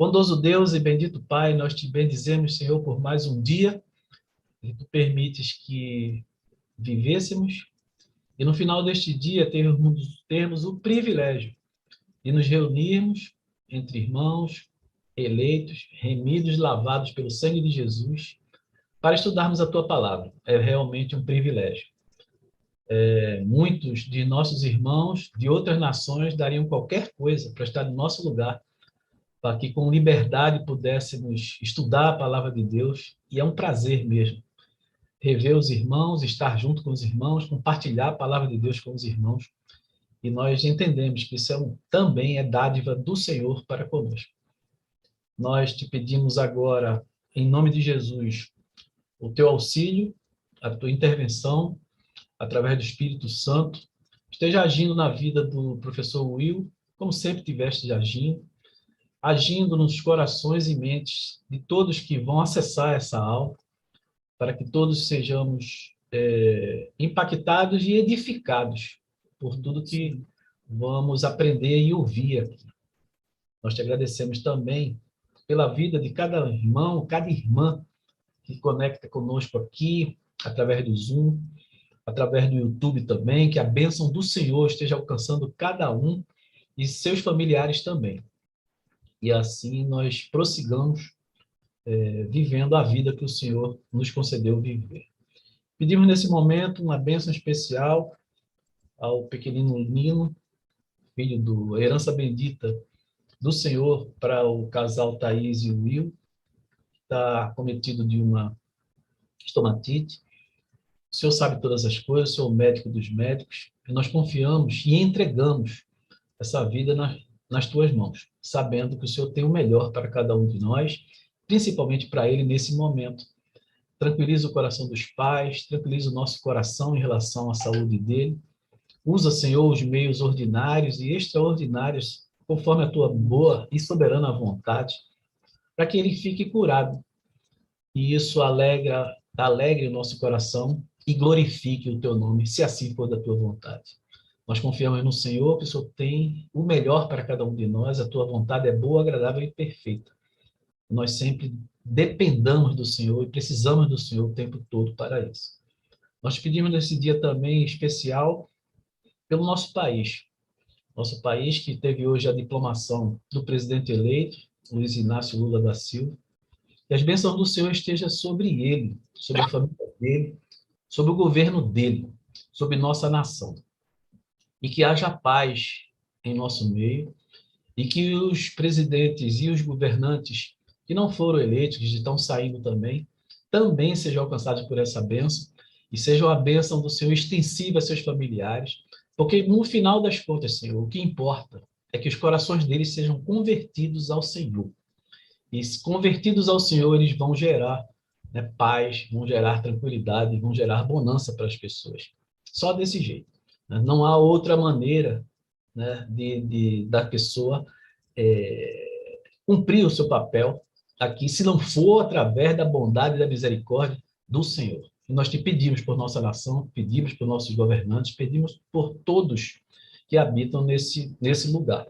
Bondoso Deus e bendito Pai, nós te bendizemos, Senhor, por mais um dia que tu permites que vivêssemos e no final deste dia termos o privilégio de nos reunirmos entre irmãos, eleitos, remidos, lavados pelo sangue de Jesus, para estudarmos a tua palavra. É realmente um privilégio. Muitos de nossos irmãos de outras nações dariam qualquer coisa para estar no nosso lugar, para que com liberdade pudéssemos estudar a palavra de Deus, e é um prazer mesmo rever os irmãos, estar junto com os irmãos, compartilhar a palavra de Deus com os irmãos, e nós entendemos que isso também é dádiva do Senhor para conosco. Nós te pedimos agora, em nome de Jesus, o teu auxílio, a tua intervenção, através do Espírito Santo, esteja agindo na vida do professor Will, como sempre tiveste agindo nos corações e mentes de todos que vão acessar essa aula, para que todos sejamos impactados e edificados por tudo que vamos aprender e ouvir aqui. Nós te agradecemos também pela vida de cada irmão, cada irmã que conecta conosco aqui, através do Zoom, através do YouTube também, que a bênção do Senhor esteja alcançando cada um e seus familiares também. E assim nós prossigamos vivendo a vida que o Senhor nos concedeu viver. Pedimos nesse momento uma bênção especial ao pequenino Nino, filho do herança bendita do Senhor, para o casal Thaís e Will, que está acometido de uma estomatite. O Senhor sabe todas as coisas, o Senhor é o médico dos médicos, e nós confiamos e entregamos essa vida nas tuas mãos, sabendo que o Senhor tem o melhor para cada um de nós, principalmente para ele nesse momento. Tranquiliza o coração dos pais, tranquiliza o nosso coração em relação à saúde dele. Usa, Senhor, os meios ordinários e extraordinários, conforme a tua boa e soberana vontade, para que ele fique curado. E isso alegre o nosso coração e glorifique o teu nome, se assim for da tua vontade. Nós confiamos no Senhor, que o Senhor tem o melhor para cada um de nós, a tua vontade é boa, agradável e perfeita. Nós sempre dependamos do Senhor e precisamos do Senhor o tempo todo para isso. Nós pedimos nesse dia também especial pelo nosso país que teve hoje a diplomação do presidente eleito, Luiz Inácio Lula da Silva, que as bênçãos do Senhor estejam sobre ele, sobre a família dele, sobre o governo dele, sobre nossa nação. E que haja paz em nosso meio, e que os presidentes e os governantes que não foram eleitos, que estão saindo também sejam alcançados por essa bênção, e seja a bênção do Senhor extensiva a seus familiares, porque no final das contas, Senhor, o que importa é que os corações deles sejam convertidos ao Senhor. E convertidos ao Senhor, eles vão gerar paz, vão gerar tranquilidade, vão gerar bonança para as pessoas. Só desse jeito. Não há outra maneira da pessoa cumprir o seu papel aqui, se não for através da bondade e da misericórdia do Senhor. E nós te pedimos por nossa nação, pedimos por nossos governantes, pedimos por todos que habitam nesse lugar.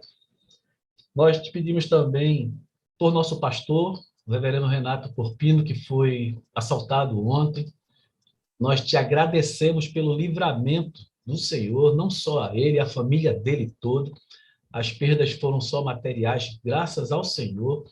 Nós te pedimos também por nosso pastor, o reverendo Renato Porpino, que foi assaltado ontem. Nós te agradecemos pelo livramento do Senhor, não só a ele, a família dele toda. As perdas foram só materiais, graças ao Senhor.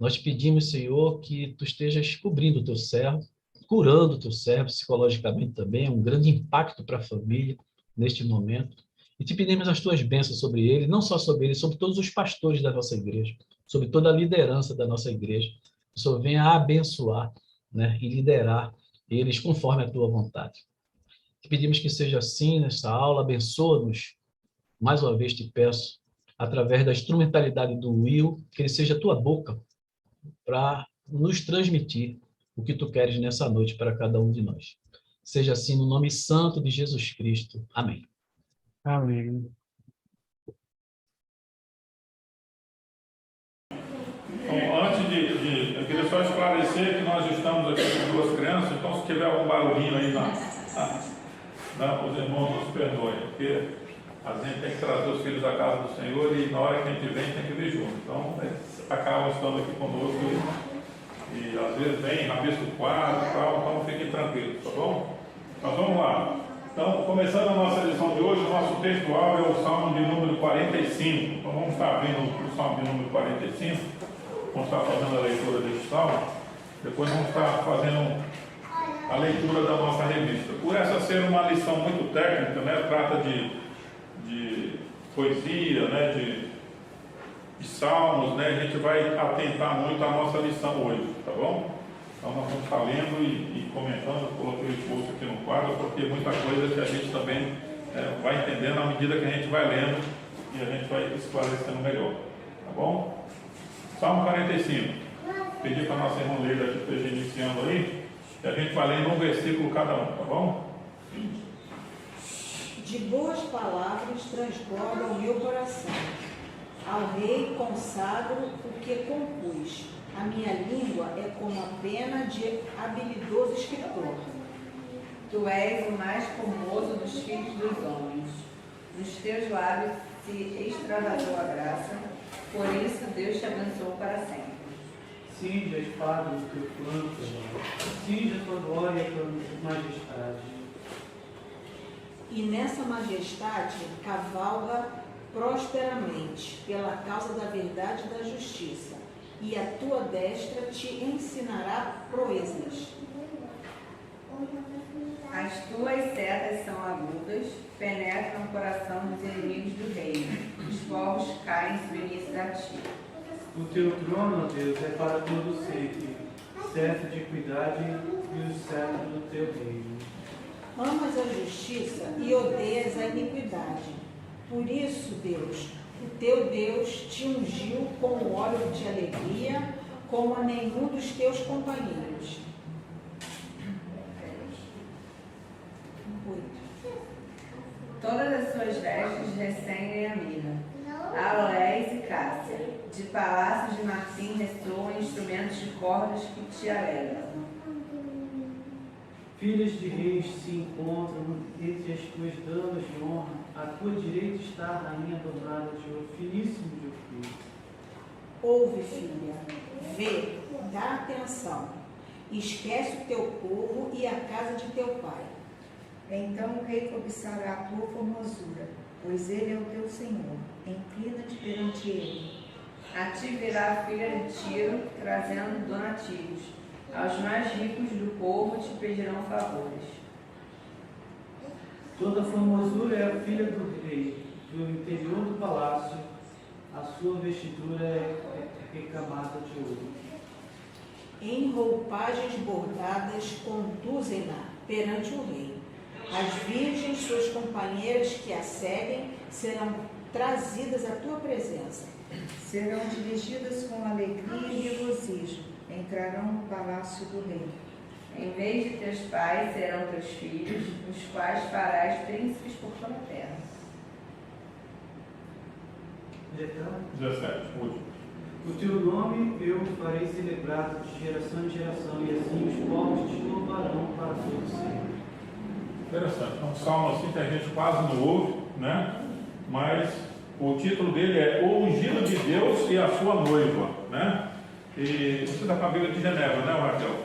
Nós te pedimos, Senhor, que tu estejas cobrindo o teu servo, curando o teu servo psicologicamente também, é um grande impacto para a família neste momento. E te pedimos as tuas bênçãos sobre ele, não só sobre ele, sobre todos os pastores da nossa igreja, sobre toda a liderança da nossa igreja. Que o Senhor venha abençoar e liderar eles conforme a tua vontade. Te pedimos que seja assim nesta aula, abençoa-nos. Mais uma vez te peço, através da instrumentalidade do Will, que ele seja a tua boca para nos transmitir o que tu queres nessa noite para cada um de nós. Seja assim no nome santo de Jesus Cristo. Amém. Amém. Então, antes eu queria só esclarecer que nós estamos aqui com duas crianças, então se tiver algum barulhinho aí os irmãos nos perdoem, porque a gente tem que trazer os filhos à casa do Senhor e na hora que a gente vem tem que vir junto. Então, eles acabam estando aqui conosco e às vezes vem, rabisco o quadro e tal, então fiquem tranquilos, tá bom? Mas vamos lá. Então, começando a nossa lição de hoje, o nosso textual é o Salmo de número 45. Então, vamos estar abrindo o Salmo de número 45. Vamos estar fazendo a leitura deste Salmo. Depois vamos estar fazendo a leitura da nossa revista. Por essa ser uma lição muito técnica, né? Trata de poesia, né? De salmos, né? A gente vai atentar muito à nossa lição hoje, tá bom? Então nós vamos estar lendo e comentando, coloquei o esforço aqui no quadro, porque muita coisa que a gente também vai entendendo à medida que a gente vai lendo e a gente vai esclarecendo melhor, tá bom? Salmo 45. Pedi para a nossa irmã Leila que esteja iniciando aí, e a gente vai lendo um versículo cada um, tá bom? De boas palavras transborda o meu coração. Ao rei consagro o que compus. A minha língua é como a pena de habilidoso escritor. Tu és o mais formoso dos filhos dos homens. Nos teus lábios se extravasou a graça, por isso Deus te abençoou para sempre. Cinge a espada do teu flanco, cinge a tua glória e a tua majestade. E nessa majestade cavalga prosperamente, pela causa da verdade e da justiça, e a tua destra te ensinará proezas. As tuas setas são agudas, penetram o coração dos inimigos do reino. Os povos caem submissos a ti. O teu trono, ó Deus, é para todo sempre, cetro de equidade e o cetro do teu reino. Amas a justiça e odeias a iniquidade. Por isso, Deus, o teu Deus te ungiu com o óleo de alegria, como a nenhum dos teus companheiros. 8. Todas as suas vestes recendem a mirra, aloés e cássia. De palácios de marfim ressoam instrumentos de cordas que te alegram. Filhas de reis se encontram entre as tuas damas de honra. À tua direita está a rainha adornada de ouro finíssimo de ofício. Ouve, filha, vê, dá atenção. Esquece o teu povo e a casa de teu pai. Então o rei cobiçará a tua formosura, pois ele é o teu Senhor. Inclina-te perante ele. A ti virá a filha de Tiro, trazendo donativos. Aos mais ricos do povo te pedirão favores. Toda formosura é a filha do rei, do interior do palácio. A sua vestidura é recamada de ouro. Em roupagens bordadas conduzem-na perante o rei. As virgens, suas companheiras que a seguem, serão trazidas à tua presença. Serão dirigidas com alegria e regozijo. Entrarão no palácio do rei. Em vez de teus pais serão teus filhos, os quais farás príncipes por toda a terra. 17, último. O teu nome eu farei celebrado de geração em geração, e assim os povos te louvarão para todo sempre. Interessante. É um salmo assim que a gente quase não ouve, né? Mas o título dele é O Ungido de Deus e a Sua Noiva, né? E você está com a Bíblia de Genebra, né, Raquel?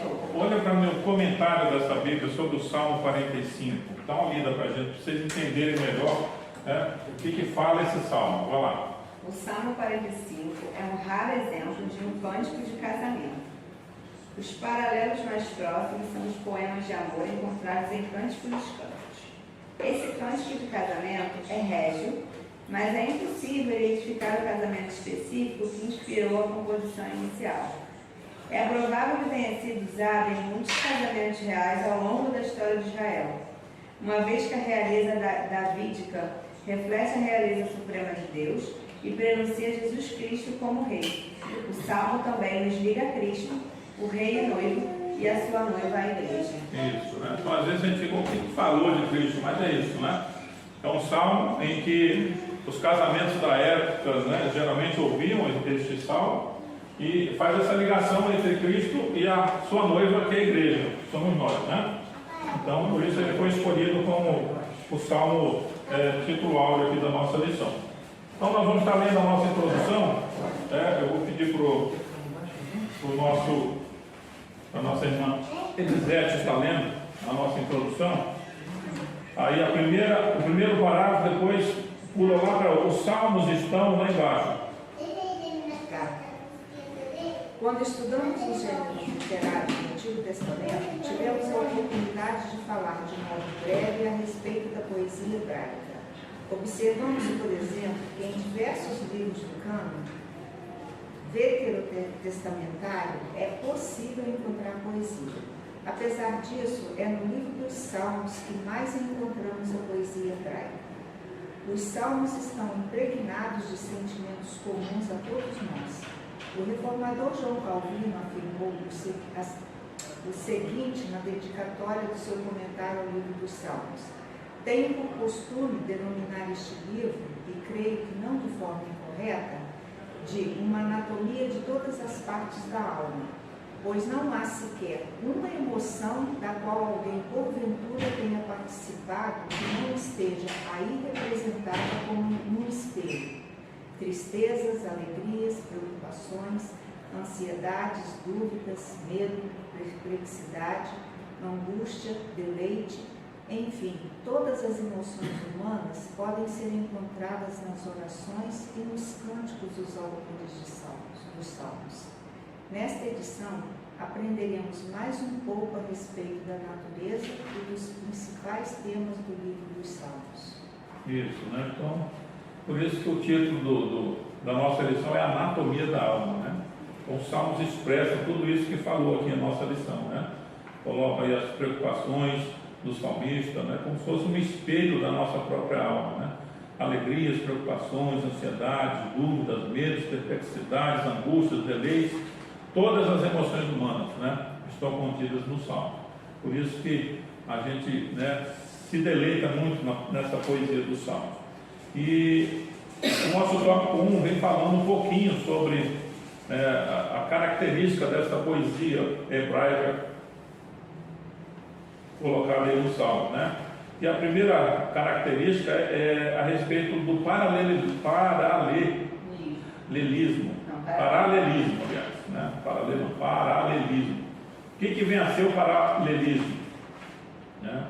Tô. Olha para o meu comentário dessa Bíblia sobre o Salmo 45. Dá uma lida para a gente, para vocês entenderem melhor, né, o que fala esse salmo. Vai lá. O Salmo 45 é um raro exemplo de um cântico de casamento. Os paralelos mais próximos são os poemas de amor encontrados em Cânticos dos Cânticos. Esse cântico de casamento é régio, mas é impossível identificar o casamento específico que inspirou a composição inicial. É provável que tenha sido usado em muitos casamentos reais ao longo da história de Israel, uma vez que a realeza davídica reflete a realeza suprema de Deus e prenuncia Jesus Cristo como rei. O Salmo também nos liga a Cristo, o rei e noivo, e a sua noiva, a igreja. Isso, né? Então, às vezes a gente fica, o que falou de Cristo? Mas é isso, né? É um salmo em que os casamentos da época, né, geralmente ouviam este salmo e faz essa ligação entre Cristo e a sua noiva, que é a igreja, somos nós, né? Então, por isso ele foi escolhido como o salmo título áudio aqui da nossa lição. Então nós vamos estar lendo a nossa introdução. Eu vou pedir para a nossa irmã Elisete estar lendo a nossa introdução. Aí o primeiro parágrafo, depois pula lá para os salmos estão lá embaixo. Quando estudamos os gêneros literários do Antigo Testamento, tivemos a oportunidade de falar de modo breve a respeito da poesia hebraica. Observamos, por exemplo, que em diversos livros do cânon veterotestamentário é possível encontrar poesia. Apesar disso, é no livro dos Salmos que mais encontramos a poesia hebraica. Os Salmos estão impregnados de sentimentos comuns a todos nós. O reformador João Calvino afirmou o seguinte na dedicatória do seu comentário ao livro dos Salmos: tenho por costume denominar este livro, e creio que não de forma incorreta, de uma anatomia de todas as partes da alma, pois não há sequer uma emoção da qual alguém porventura tenha participado que não esteja aí representada como num espelho. Tristezas, alegrias, preocupações, ansiedades, dúvidas, medo, perplexidade, angústia, deleite, enfim, todas as emoções humanas podem ser encontradas nas orações e nos cânticos dos autores dos Salmos. Nesta edição, aprenderemos mais um pouco a respeito da natureza e dos principais temas do livro dos Salmos. Isso, né? Então, por isso que o título da nossa lição é Anatomia da Alma, né? Então, os Salmos expressam tudo isso que falou aqui na nossa lição, né? Coloca aí as preocupações do salmista, né? Como se fosse um espelho da nossa própria alma, né? Alegrias, preocupações, ansiedades, dúvidas, medos, perplexidades, angústias, deleites, todas as emoções humanas, né? Estão contidas no Salmo. Por isso que a gente, né, se deleita muito nessa poesia dos Salmos. E o nosso tópico 1 vem falando um pouquinho sobre a característica dessa poesia hebraica colocada aí no Salmo, né? E a primeira característica é a respeito do paralelismo, aliás, né? Paralelismo. O que vem a ser o paralelismo? Né?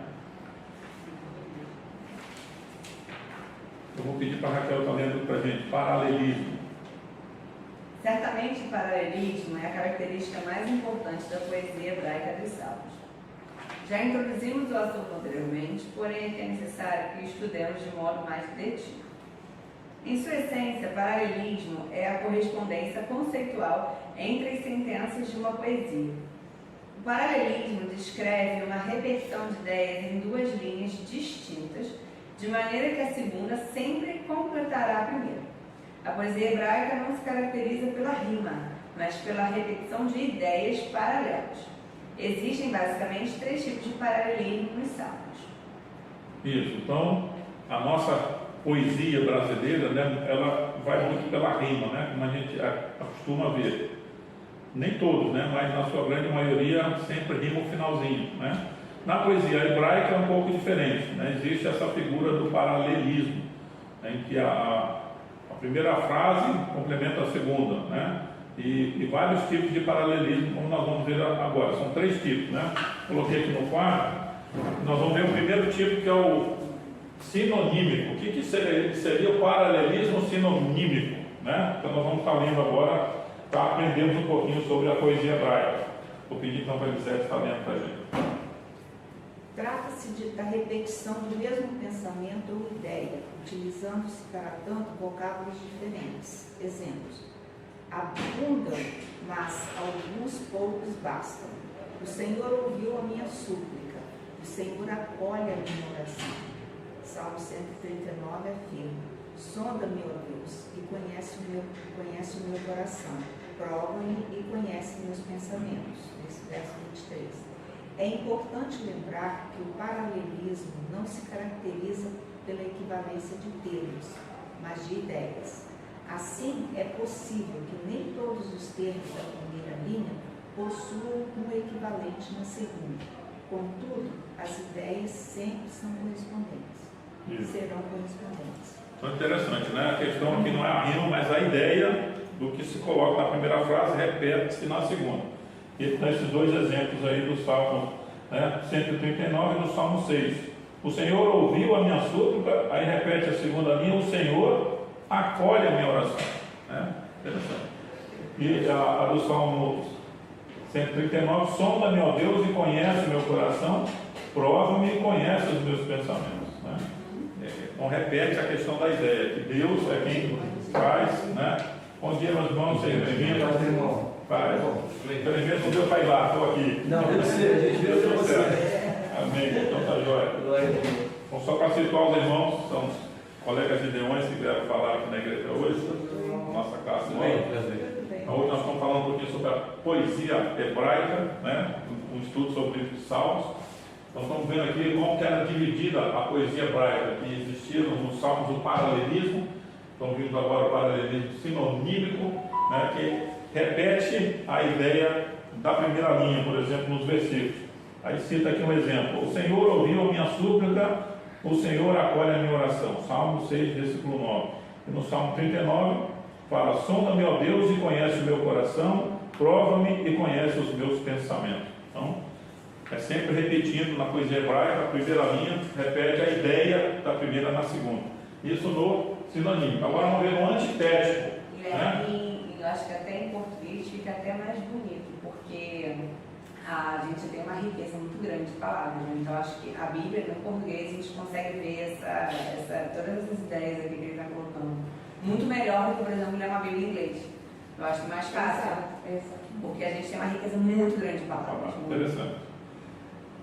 Eu vou pedir para a Raquel estar lendo para a gente. Paralelismo. Certamente o paralelismo é a característica mais importante da poesia hebraica dos Salmos. Já introduzimos o assunto anteriormente, porém é necessário que o estudemos de modo mais detido. Em sua essência, paralelismo é a correspondência conceitual entre as sentenças de uma poesia. O paralelismo descreve uma repetição de ideias em duas linhas distintas, de maneira que a segunda sempre completará a primeira. A poesia hebraica não se caracteriza pela rima, mas pela repetição de ideias paralelas. Existem basicamente 3 tipos de paralelismo nos Salmos. Isso, então a nossa poesia brasileira, né, ela vai muito pela rima, né, como a gente acostuma ver. Nem todos, né, mas na sua grande maioria sempre rima o finalzinho, né? Na poesia hebraica é um pouco diferente, né? Existe essa figura do paralelismo, né, em que a primeira frase complementa a segunda, né? E vários tipos de paralelismo, como nós vamos ver agora. São 3 tipos, né? Coloquei aqui no quadro. Nós vamos ver o primeiro tipo, que é o sinonímico. O que seria o paralelismo sinonímico, né? Então nós vamos estar lendo agora para aprendermos um pouquinho sobre a poesia hebraica. Vou pedir então para a Elisete estar lendo para a gente. Trata-se da repetição do mesmo pensamento ou ideia, utilizando-se para tanto vocábulos diferentes. Exemplos: abundam, mas alguns poucos bastam. O Senhor ouviu a minha súplica, o Senhor acolhe a minha oração. Salmo 139 afirma: sonda-me, ó Deus, e conhece o meu coração, prova-me e conhece meus pensamentos. Esse verso 23. É importante lembrar que o paralelismo não se caracteriza pela equivalência de termos, mas de ideias. Assim, é possível que nem todos os termos da primeira linha possuam um equivalente na segunda. Contudo, as ideias sempre são correspondentes. Isso. serão correspondentes. Então, interessante, né? A questão aqui não é a rima, mas a ideia do que se coloca na primeira frase repete-se na segunda. E nesses dois exemplos aí do Salmo, né, 139 e do Salmo 6. O Senhor ouviu a minha súplica, aí repete a segunda linha, o Senhor acolhe a minha oração. Né? Interessante. E a do Salmo 139, sonda-me, ó Deus, e conhece o meu coração, prova-me e conhece os meus pensamentos. Né? Então repete a questão da ideia, que Deus é quem faz, né? Bom dia, meus irmãos, sejam bem-vindos. Pai, infelizmente não deu para ir lá, estou aqui. Não, deu certo, a gente viu que você. Amém, então tá jóia. Bom, só para situar os irmãos, são colegas de Deões que vieram falar aqui na igreja hoje, nossa classe nova. Hoje nós estamos falando um pouquinho sobre a poesia hebraica, né? Um estudo sobre os Salmos. Nós estamos vendo aqui como que era dividida a poesia hebraica, que existia nos Salmos o paralelismo. Estamos vendo agora o paralelismo sinonímico, né? Que repete a ideia da primeira linha, por exemplo, nos versículos. Aí cita aqui um exemplo: o Senhor ouviu a minha súplica, o Senhor acolhe a minha oração. Salmo 6, versículo 9. E no Salmo 39, fala: sonda-me, ó Deus, e conhece o meu coração, prova-me e conhece os meus pensamentos. Então, é sempre repetindo na poesia hebraica, a primeira linha repete a ideia da primeira na segunda. Isso no sinônimo. Agora vamos ver no antitético. Né? Eu acho que até em português fica até mais bonito, porque a gente tem uma riqueza muito grande de palavras, né? Então acho que a Bíblia, no português, a gente consegue ver todas essas ideias aqui que ele está colocando muito melhor do que, por exemplo, ler uma Bíblia em inglês. Eu acho mais fácil, porque a gente tem uma riqueza muito grande de palavras. Interessante.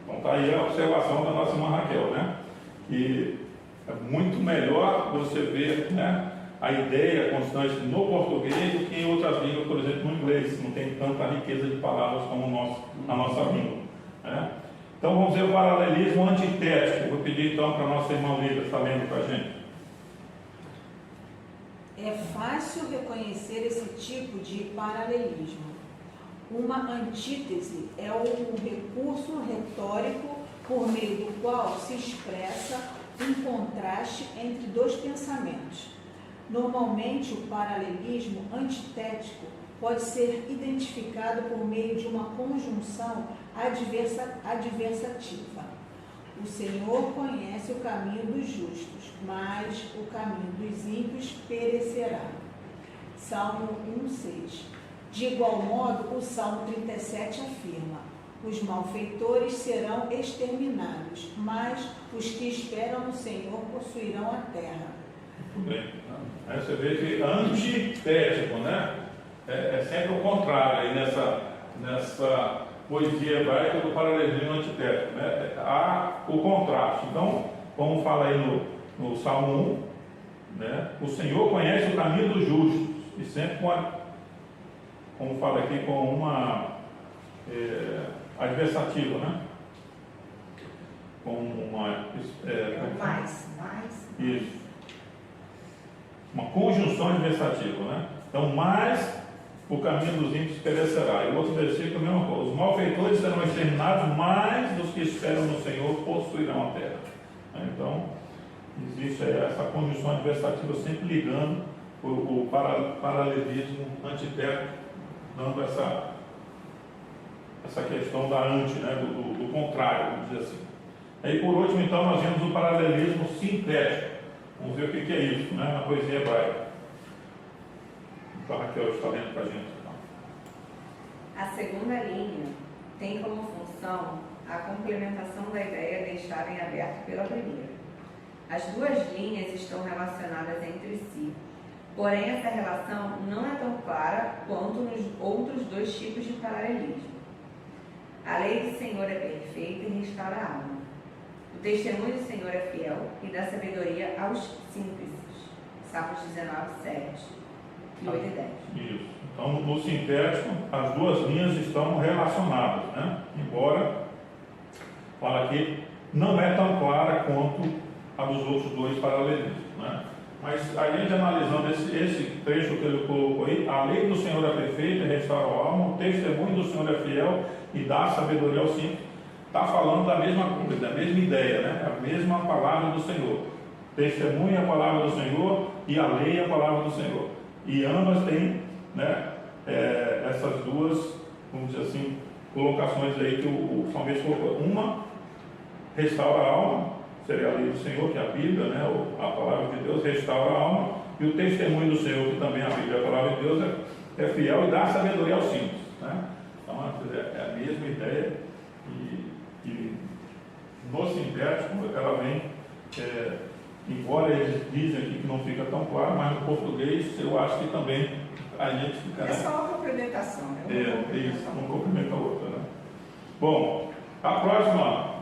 Então está aí a observação da nossa irmã Raquel, né? Que é muito melhor você ver, né, a ideia constante no português do que em outras línguas, por exemplo, no inglês. Não tem tanta riqueza de palavras como a nossa língua. Né? Então vamos ver o paralelismo antitético. Vou pedir então para a nossa irmã Lívia estar lendo para a gente. É fácil reconhecer esse tipo de paralelismo. Uma antítese é um recurso retórico por meio do qual se expressa um contraste entre dois pensamentos. Normalmente, o paralelismo antitético pode ser identificado por meio de uma conjunção adversativa. O Senhor conhece o caminho dos justos, mas o caminho dos ímpios perecerá. Salmo 1:6. De igual modo, o Salmo 37 afirma: os malfeitores serão exterminados, mas os que esperam no Senhor possuirão a terra. Muito bem. Aí você vê que antitético, né? É sempre o contrário aí nessa poesia hebraica do paralelismo antitético, né? Há o contraste. Então, como fala aí no Salmo 1, né? O Senhor conhece o caminho dos justos, e sempre como fala aqui, com uma adversativa, né? Com uma mais. isso. Uma conjunção adversativa, né? Então, mais o caminho dos ímpios perecerá. E o outro versículo, a mesma coisa. Os malfeitores serão exterminados, mas os que esperam no Senhor possuirão a terra. Então, existe essa conjunção adversativa sempre ligando o paralelismo antitético, dando essa questão da anti, né? do contrário, vamos dizer assim. E por último, então, nós vemos o paralelismo sintético. Vamos ver o que é isso, né, na poesia hebraica. Então, a Raquel está lendo para a gente. Então. A segunda linha tem como função a complementação da ideia deixada em aberto pela primeira. As duas linhas estão relacionadas entre si, porém essa relação não é tão clara quanto nos outros dois tipos de paralelismo. A lei do Senhor é perfeita e restaura a alma. O testemunho do Senhor é fiel e dá sabedoria aos simples. Salmos 19, 7 e 8 e 10. Isso. Então, no sintético, as duas linhas estão relacionadas, né? Embora, fala aqui, não é tão clara quanto a dos outros dois paralelismos, né? Mas a gente analisando esse trecho que ele colocou aí, a lei do Senhor é perfeita e restaura a alma, o testemunho do Senhor é fiel e dá sabedoria aos simples. Está falando da mesma coisa, da mesma ideia, né? A mesma palavra do Senhor. Testemunha a palavra do Senhor e a lei a palavra do Senhor. E ambas têm, né, essas duas, vamos dizer assim, colocações aí que o salmista colocou. Uma restaura a alma, seria a lei do Senhor, que é a Bíblia, né, a palavra de Deus restaura a alma, e o testemunho do Senhor, que também é a Bíblia, a palavra de Deus, é fiel e dá sabedoria aos simples, né? Então é a mesma ideia, e no sintético ela vem, embora eles dizem aqui que não fica tão claro, mas no português eu acho que também a gente fica... É só uma complementação, né? É isso, um complementa a outra, né? Bom, a próxima,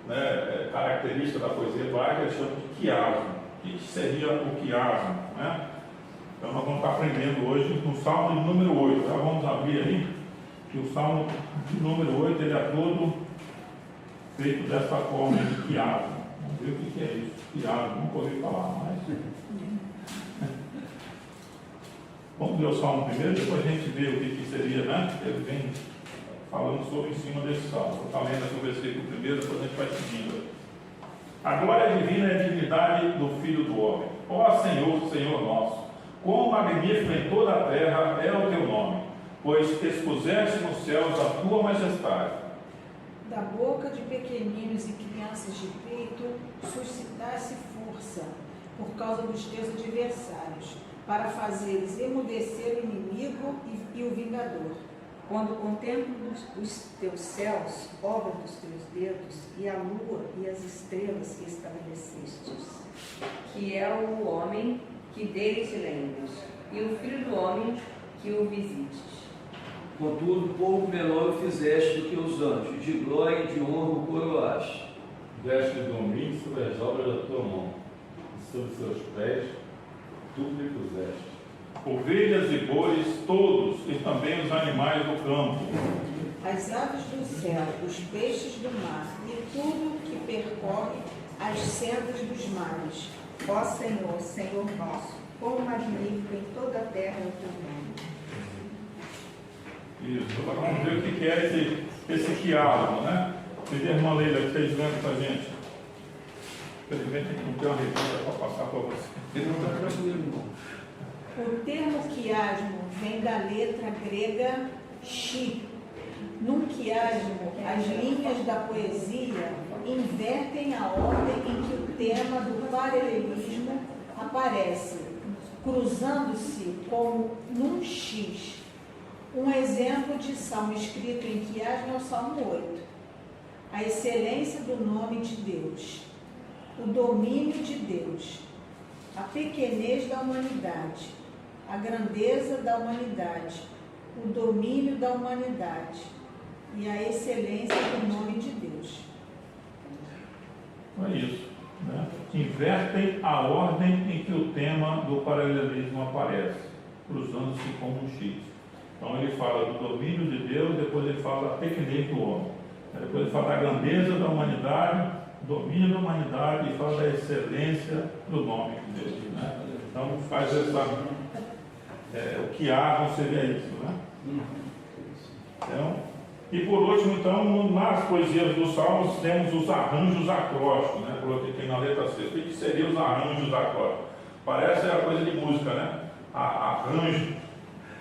né, característica da poesia hebraica é chamada de quiasmo. O que seria o quiasmo, né? Então nós vamos estar aprendendo hoje no Salmo de número 8. Já vamos abrir aí, que o Salmo de número 8 ele é todo feito dessa forma de quiasmo. Vamos ver o que é isso. Quiasmo, nunca ouvi falar, mas... Vamos ver o Salmo primeiro, depois a gente vê o que seria, né? Ele vem falando sobre em cima desse Salmo. Vou estar lendo aqui o versículo primeiro, depois a gente vai seguindo. A glória divina é a divindade do Filho do Homem. Ó Senhor, Senhor nosso, quão magnífico em toda a terra é o teu nome, pois expuseste nos céus a tua majestade. Da boca de pequeninos e crianças de peito, suscitaste força por causa dos teus adversários, para fazeres emudecer o inimigo e o vingador. Quando contemplo os teus céus, obra dos teus dedos, e a lua e as estrelas que estabelecestes. Que é o homem que dele te lembres, e o filho do homem que o visites. Contudo, pouco menor o fizeste do que os anjos, de glória e de honra o coroaste. Deste domínio sobre as obras da tua mão, e sobre seus pés tu lhe puseste. Ovelhas e bois, todos, e também os animais do campo. As aves do céu, os peixes do mar, e tudo que percorre as sendas dos mares. Ó Senhor, Senhor nosso, quão magnífico em toda a terra é o teu nome. Isso, agora vamos ver o que é esse quiasmo, né? Vocês deram uma leila que vocês lembram para a gente. Infelizmente a gente não tem uma revista para passar para você. Ele não está tranquilo, não. O termo quiasmo vem da letra grega chi. Num quiasmo, as linhas da poesia invertem a ordem em que o tema do paralelismo aparece, cruzando-se como num X. Um exemplo de salmo escrito em quiasmo é o Salmo 8. A excelência do nome de Deus, o domínio de Deus, a pequenez da humanidade, a grandeza da humanidade, o domínio da humanidade e a excelência do nome de Deus. É isso, né? Invertem a ordem em que o tema do paralelismo aparece, cruzando-se como um X. Então ele fala do domínio de Deus, depois ele fala da pequenez do homem, depois ele fala da grandeza da humanidade, domínio da humanidade e fala da excelência do nome de Deus, né? Então faz o quiasmo seria isso, né? Então, e por último, então, nas poesias dos Salmos temos os arranjos acrósticos, né? Coloquei aqui na letra C. O que seriam os arranjos acrósticos? Parece a coisa de música, né? Arranjo.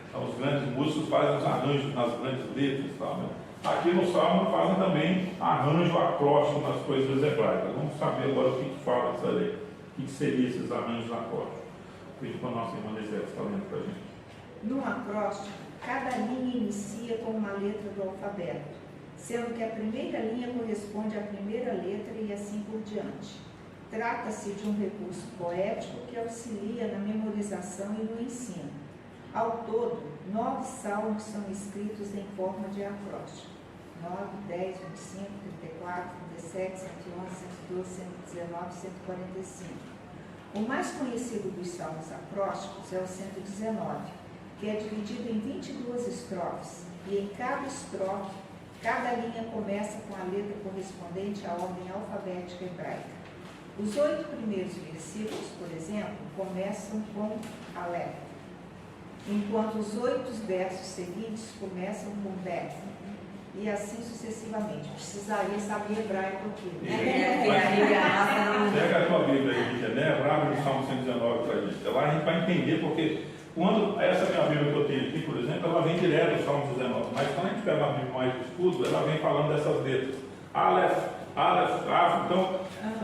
Então, os grandes músicos fazem os arranjos nas grandes letras e tal, né? Aqui no Salmo fazem também arranjo acróstico nas poesias hebraicas. Vamos saber agora o que fala essa lei. O que seriam esses arranjos acrósticos? Pedi para a nossa irmã Lisete estar lendo para a gente. Num acróstico, cada linha inicia com uma letra do alfabeto, sendo que a primeira linha corresponde à primeira letra e assim por diante. Trata-se de um recurso poético que auxilia na memorização e no ensino. Ao todo, 9 salmos são escritos em forma de acróstico. 9, 10, 25, 34, 17, 111, 112, 119, 145. O mais conhecido dos salmos acrósticos é o 119, que é dividido em 22 estrofes, e em cada estrofe, cada linha começa com a letra correspondente à ordem alfabética hebraica. Os 8 primeiros versículos, por exemplo, começam com Aleph, enquanto os 8 versos seguintes começam com Bet. e assim sucessivamente. Precisaria saber hebraico aqui, né? Pega a tua Bíblia aí, Genev, abre o Salmo 119 para a gente. Lá a gente vai entender, porque quando essa minha Bíblia que eu tenho aqui, por exemplo, ela vem direto do Salmo 19. Mas quando a gente pega uma Bíblia mais de estudo, ela vem falando dessas letras. Aleph, Raf, então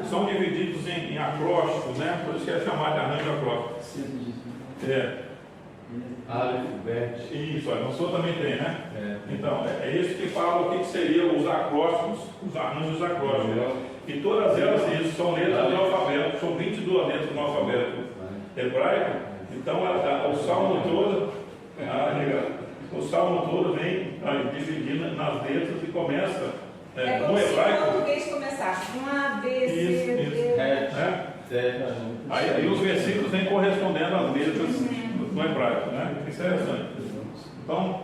são divididos em acrósticos, né? Por isso que é chamado de arranjo acróstico. Aleph, Bet. Isso, a sua também tem, né? Então, é isso que fala o que seriam os acrósticos, os arranjos acrósticos. E todas elas, isso, são letras do alfabeto, são 22 letras do alfabeto hebraico. Então, o salmo todo, o salmo todo vem dividido nas letras e começa como no se hebraico. o português começasse com A, B, C, D. Aí os versículos vêm correspondendo às letras no hebraico, né? Interessante. Então,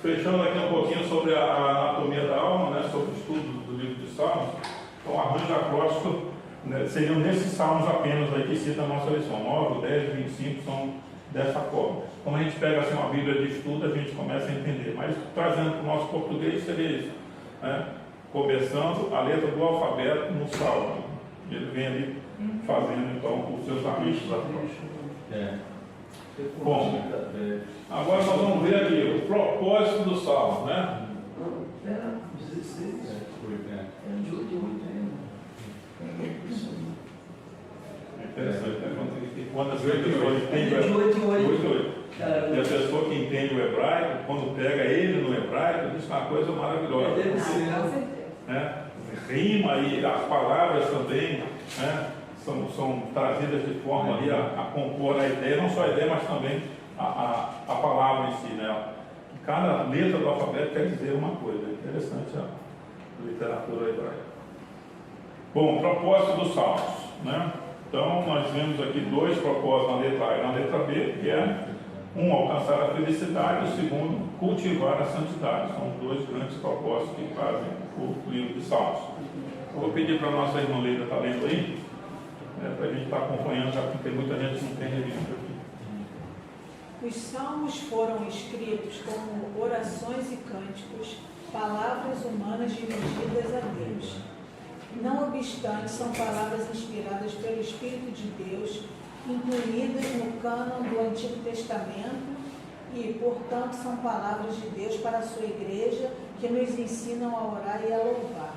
fechando aqui um pouquinho sobre a anatomia da alma, né? Sobre o estudo do livro de Salmos, então, arranjo acróstico, né? Seriam nesses salmos apenas aí que cita a nossa lição. 9, 10, 25 são dessa forma. Quando a gente pega assim, uma Bíblia de estudo, a gente começa a entender. Mas trazendo para o nosso português seria isso, né? Começando a letra do alfabeto no salmo. Ele vem ali fazendo então os seus arranjos acrósticos. Bom, agora nós vamos ver aqui o propósito do salmo, né? Era 16. É de 8 É interessante, né? Quando as pessoas entendem o hebraico, e a pessoa que entende o hebraico, quando pega ele no hebraico, diz uma coisa maravilhosa. Deve ser. Né? Rima e as palavras também, né? São trazidas de forma ali a compor a ideia, não só a ideia, mas também a palavra em si, né? Cada letra do alfabeto quer dizer uma coisa. É interessante a literatura hebraica. Bom, propósito dos salmos, né? Então, nós vemos aqui dois propósitos na letra A e na letra B, que é um, alcançar a felicidade, e o segundo, cultivar a santidade. São os dois grandes propósitos que fazem o livro de Salmos. Eu vou pedir para a nossa irmã Leila estar lendo aí, para a gente estar acompanhando, já porque muita gente não tem registro aqui. Os salmos foram escritos como orações e cânticos, palavras humanas dirigidas a Deus. Não obstante, são palavras inspiradas pelo Espírito de Deus, incluídas no cânon do Antigo Testamento e, portanto, são palavras de Deus para a sua igreja que nos ensinam a orar e a louvar.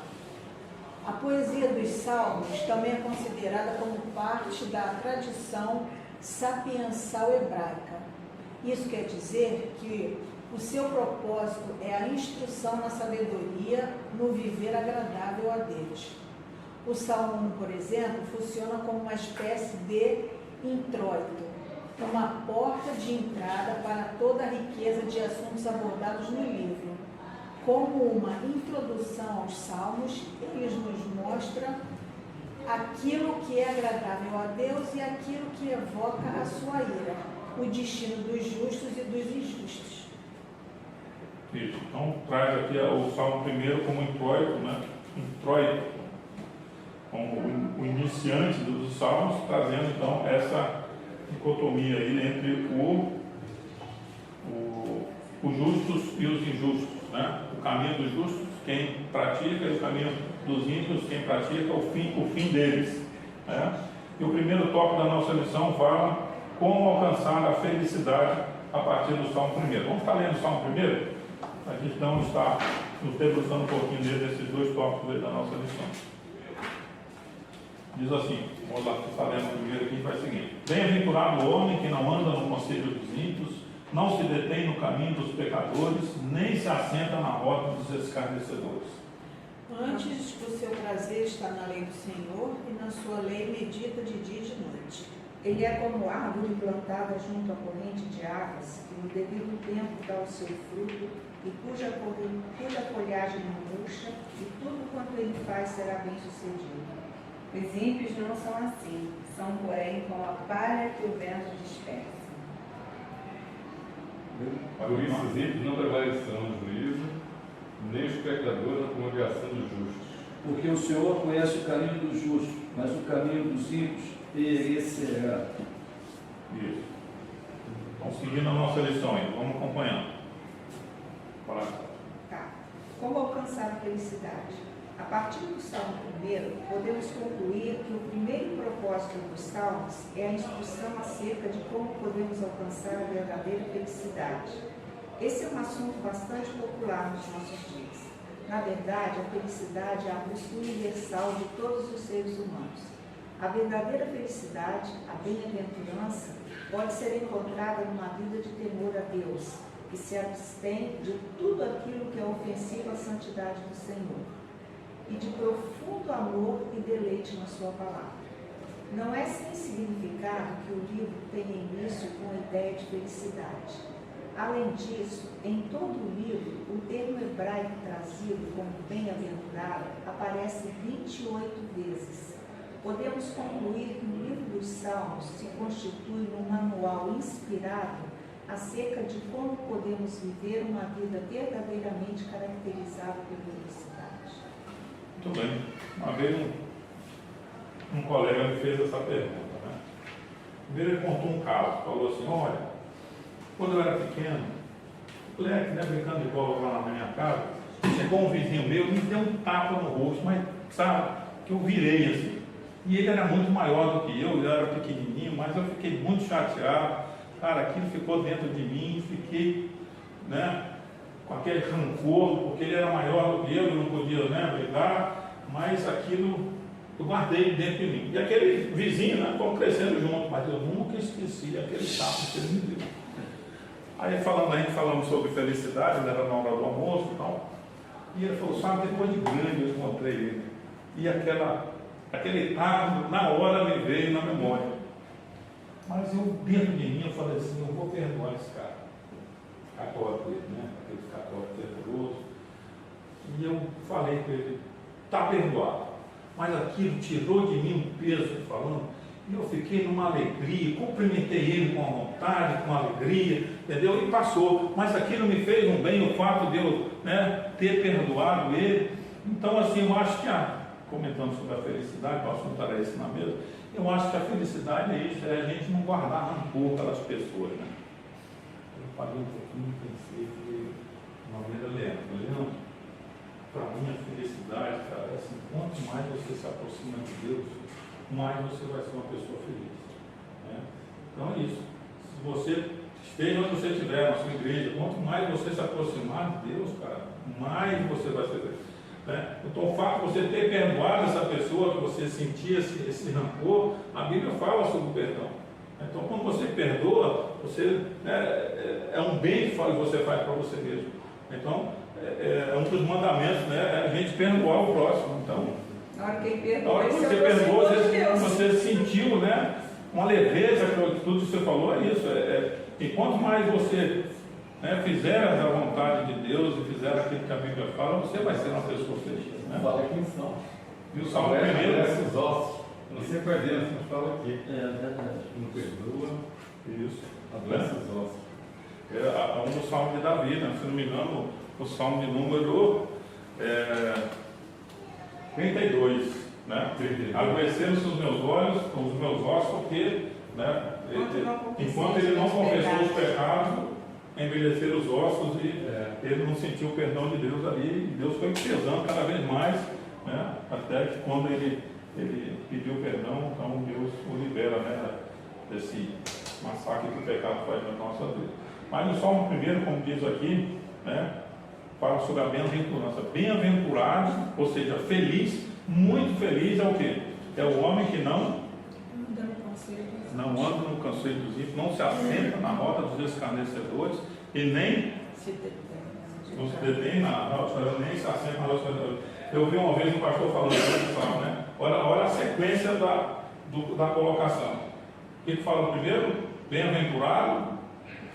A poesia dos salmos também é considerada como parte da tradição sapiensal hebraica. Isso quer dizer que o seu propósito é a instrução na sabedoria, no viver agradável a Deus. O Salmo 1, por exemplo, funciona como uma espécie de introito, uma porta de entrada para toda a riqueza de assuntos abordados no livro. Como uma introdução aos Salmos, eles nos mostram aquilo que é agradável a Deus e aquilo que evoca a sua ira, o destino dos justos e dos injustos. Isso. Então, traz aqui o Salmo primeiro como introito, né? Introito, como o iniciante dos Salmos, trazendo então essa dicotomia aí entre os justos e os injustos, né? O caminho dos justos, quem pratica, e o caminho dos ímpios, quem pratica, o fim deles, né? E o primeiro tópico da nossa lição fala como alcançar a felicidade a partir do Salmo primeiro. Vamos ficar lendo o Salmo primeiro? A gente então está nos debruçando um pouquinho desses dois tópicos aí da nossa lição. Diz assim, vamos lá, está lendo primeiro aqui, faz o seguinte: bem-aventurado o homem que não anda no conselho dos ímpios, não se detém no caminho dos pecadores, nem se assenta na roda dos escarnecedores. Antes, o seu prazer está na lei do Senhor, e na sua lei medita de dia e de noite. Ele é como árvore plantada junto à corrente de águas, que no devido tempo dá o seu fruto, e cuja folhagem não murcha, e tudo quanto ele faz será bem sucedido. Os ímpios não são assim, são, porém, como a palha que o vento dispersa. Por isso os ímpios não prevalecerão no juízo, nem os pecadores na congregação dos justos. Porque o Senhor conhece o caminho dos justos, mas o caminho dos ímpios perecerá. Isso. Então, seguindo a nossa lição aí, vamos acompanhando. Tá. como alcançar a felicidade. A partir do Salmo 1, podemos concluir que o primeiro propósito dos Salmos é a instrução acerca de como podemos alcançar a verdadeira felicidade. Esse é um assunto bastante popular nos nossos dias. Na verdade, a felicidade é a busca universal de todos os seres humanos. A verdadeira felicidade, a bem-aventurança, pode ser encontrada numa vida de temor a Deus, que se abstém de tudo aquilo que é ofensivo à santidade do Senhor, e de profundo amor e deleite na sua palavra. Não é sem significado que o livro tenha início com a ideia de felicidade. Além disso, em todo o livro, o termo hebraico trazido como bem-aventurado aparece 28 vezes. Podemos concluir que o livro dos Salmos se constitui num manual inspirado acerca de como podemos viver uma vida verdadeiramente caracterizada pela felicidade. Muito bem. Uma vez um colega me fez essa pergunta, né? Primeiro ele contou um caso, falou assim, olha, quando eu era pequeno, moleque, né, brincando de bola lá na minha casa, chegou um vizinho meu e me deu um tapa no rosto, mas sabe, que eu virei assim. E ele era muito maior do que eu era pequenininho, mas eu fiquei muito chateado. Cara, aquilo ficou dentro de mim, fiquei, né, com aquele rancor, porque ele era maior do que eu não podia, né, brigar, mas aquilo eu guardei dentro de mim. E aquele vizinho, né, ficou crescendo junto, mas eu nunca esqueci aquele tapa que ele me deu. Aí a gente falando sobre felicidade, ele era na hora do almoço e tal, e ele falou, sabe, depois de grande eu encontrei ele. E aquele tapa, na hora me veio na memória. Mas eu, dentro de mim, eu falei assim, eu vou perdoar esse cara. Católico ele, né? Aquele católico fervoroso. E eu falei para ele, está perdoado. Mas aquilo tirou de mim um peso, falando, e eu fiquei numa alegria, cumprimentei ele com vontade, com alegria, entendeu? E passou. Mas aquilo me fez um bem, o fato de eu, né, ter perdoado ele. Então, assim, eu acho que comentando sobre a felicidade, o assunto era esse na mesa, eu acho que a felicidade é isso, é a gente não guardar rancor pelas pessoas, né? Eu falei um pouquinho, pensei que uma vez eu lembro, para mim a felicidade, cara, é assim, quanto mais você se aproxima de Deus, mais você vai ser uma pessoa feliz, né? Então é isso, se você esteja onde você estiver, na sua igreja, quanto mais você se aproximar de Deus, cara, mais você vai ser feliz. Né? Então, o fato de você ter perdoado essa pessoa, que você sentia esse rancor, a Bíblia fala sobre o perdão. Então, quando você perdoa, você, né, é um bem que você faz para você mesmo. Então, é um dos mandamentos, né, é a gente perdoar o próximo. Então, na hora que na hora que você perdoa, você sentiu, né, uma leveza, tudo que você falou é isso. E quanto mais você, né, fizer a vontade de Deus e fizer aquilo que a Bíblia fala, você vai ser uma pessoa feliz. Né? Fala aqui em São. E o Salmo primeiro, esses ossos. Não sei perder, assim, fala aqui. É verdade. Não perdoa. isso. Adoece os ossos. É um dos salmos de Davi, né? Se não me engano, o salmo de número 32. Né? Adoeceram-se os meus olhos, os meus ossos, porque, né, enquanto ele não confessou os pecados, envelheceram os ossos e ele não sentiu o perdão de Deus ali, e Deus foi pesando cada vez mais, né, até que quando ele pediu perdão, então Deus o libera, né, desse massacre que o pecado faz na nossa vida. Mas no Salmo 1, como diz aqui, né, fala sobre a bem-aventurança. Bem-aventurado, ou seja, feliz, muito feliz é o quê? É o homem que não anda no conselho dos ímpios, não se assenta na roda dos escarnecedores e nem se detém nem se assenta na roda dos escarnecedores. Eu vi uma vez um pastor falando isso, né? Olha a sequência da colocação. O que fala primeiro? Bem-aventurado.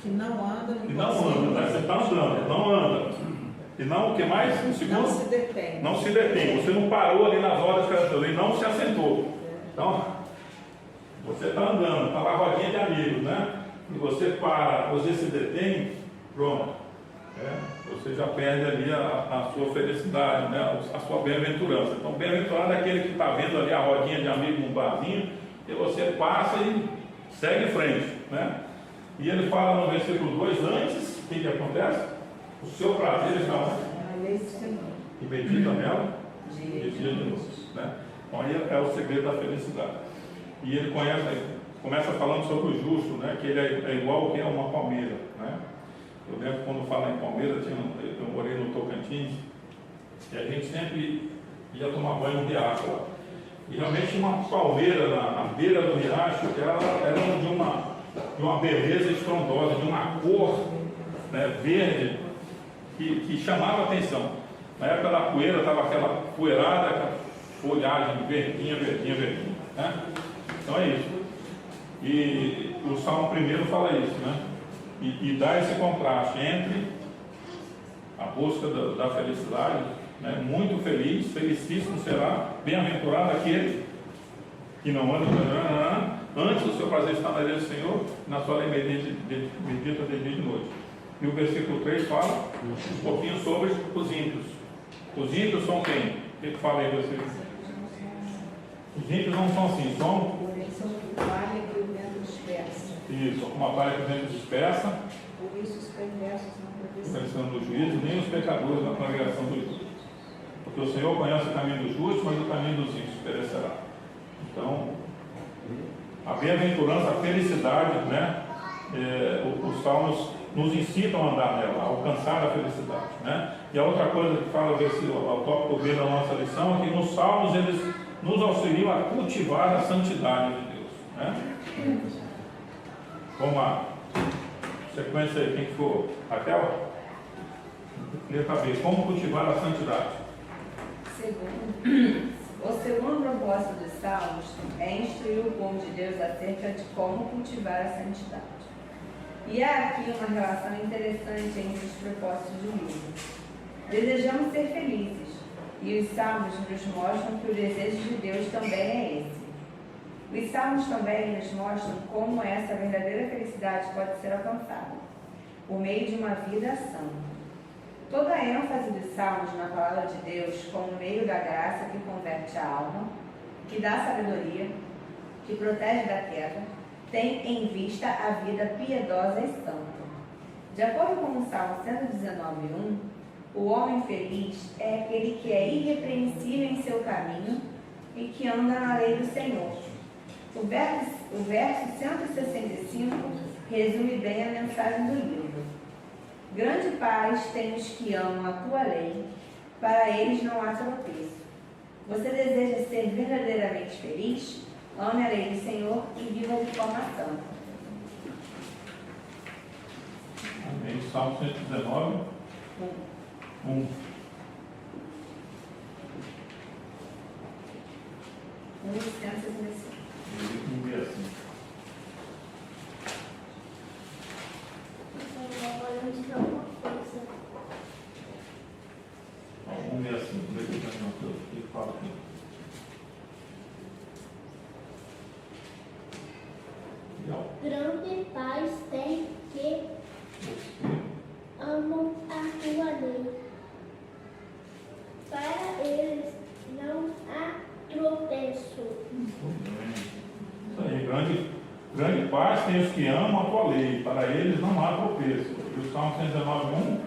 Que não anda no e não anda, né? Você está andando, não anda. E não, o que mais? O segundo? Não se detém. Não se detém. Você não parou ali nas rodas dos escarnecedores e não se assentou. Então, você está andando, está na rodinha de amigos, né? E você para, você se detém, pronto. Você já perde ali a sua felicidade, né? A sua bem-aventurança. Então, bem-aventurado é aquele que está vendo ali a rodinha de amigos num barzinho, e você passa e segue em frente, né? E ele fala no versículo 2, antes, o que acontece? O seu prazer está onde? lei do Senhor. E medita nela Dia de dia e de noite. Né? Então aí é o segredo da felicidade. E ele começa falando sobre o justo, né? Que ele é igual ao que é uma palmeira. Né? Eu lembro quando fala em palmeira, eu morei no Tocantins, e a gente sempre ia tomar banho no riacho lá. E realmente tinha uma palmeira na beira do riacho, que ela era de uma beleza estrondosa, de uma cor, né, verde, que chamava a atenção. Na época da poeira estava aquela poeirada, aquela folhagem verdinha. Né? Então é isso. E o Salmo 1 fala isso, né? E dá esse contraste entre a busca da felicidade, né? Muito feliz, felicíssimo será, bem-aventurado aquele que não anda antes do seu prazer está na lei do Senhor, na sua lei medita de dia e de noite. E o versículo 3 fala um pouquinho sobre os ímpios. Os ímpios são quem? O que fala aí, versículo? Os ímpios não são assim, são... Porém, são como palha que o vento dispersa. Isso, como a palha que o vento dispersa, Por isso os perversos não progressam. pensando no juízo, nem os pecadores na congregação dos justos. Porque o Senhor conhece o caminho dos justos, mas o caminho dos ímpios perecerá. Então, a bem-aventurança, a felicidade, né? Os salmos nos incitam a andar nela, a alcançar a felicidade, né? E a outra coisa que fala, o tópico B da nossa lição, é que nos salmos eles nos auxiliam a cultivar a santidade de Deus, né? Vamos lá. Sequência aí, quem for? Raquel? Letra B. Como cultivar a santidade? O segundo propósito dos Salmos é instruir o povo de Deus acerca de como cultivar a santidade. E há aqui uma relação interessante entre os propósitos do livro. Desejamos ser felizes, e os Salmos nos mostram que o desejo de Deus também é esse. Os Salmos também nos mostram como essa verdadeira felicidade pode ser alcançada, por meio de uma vida santa. Toda a ênfase dos Salmos na palavra de Deus como meio da graça que converte a alma, que dá sabedoria, que protege da queda, tem em vista a vida piedosa e santa. De acordo com o Salmo 119:1, o homem feliz é aquele que é irrepreensível em seu caminho e que anda na lei do Senhor. O verso 165 resume bem a mensagem do livro. Grande paz tem os que amam a tua lei, para eles não há tropeço. Você deseja ser verdadeiramente feliz? Ame a lei do Senhor e viva de forma santa. Amém. Salmo 119, 1. Vamos ver assim. Vamos ver assim. Vamos ver o que fala aqui. Legal. Grande paz tem que amam a tua lei. Para eles não há tropeço. Isso aí, grande paz tem os que amam a tua lei, para eles não há tropeço. E o Salmo 119:1.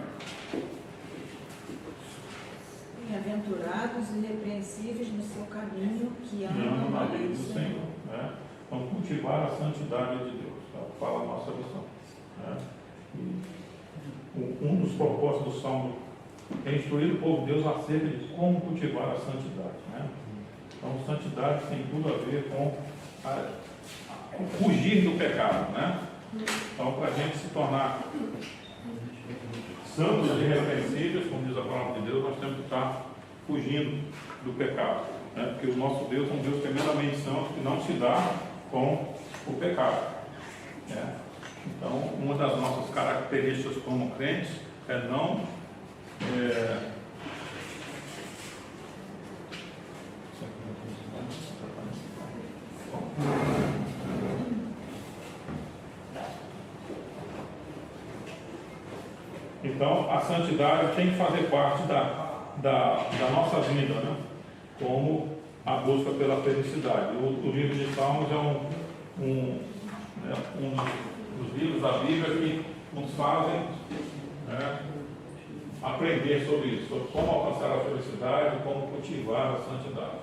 Bem-aventurados e irrepreensíveis no seu caminho, que Amam amam a a lei lei do do Senhor. Senhor. Né? Então, cultivar a santidade de Deus, tá? Fala a nossa lição. Né? E um dos propósitos do Salmo é instruir o povo de Deus acerca de como cultivar a santidade. Né? Então, santidade tem tudo a ver com fugir do pecado. Né? Então, para a gente se tornar santos e irrepreensíveis, como diz a palavra de Deus, nós temos que estar fugindo do pecado. Né? Porque o nosso Deus é um Deus tremendamente santo que não se dá com o pecado. Né? Então, uma das nossas características como crentes é não Então, a santidade tem que fazer parte da nossa vida, né? Como a busca pela felicidade. O livro de Salmos é um dos livros da Bíblia que nos fazem, né, aprender sobre isso, sobre como alcançar a felicidade, como cultivar a santidade.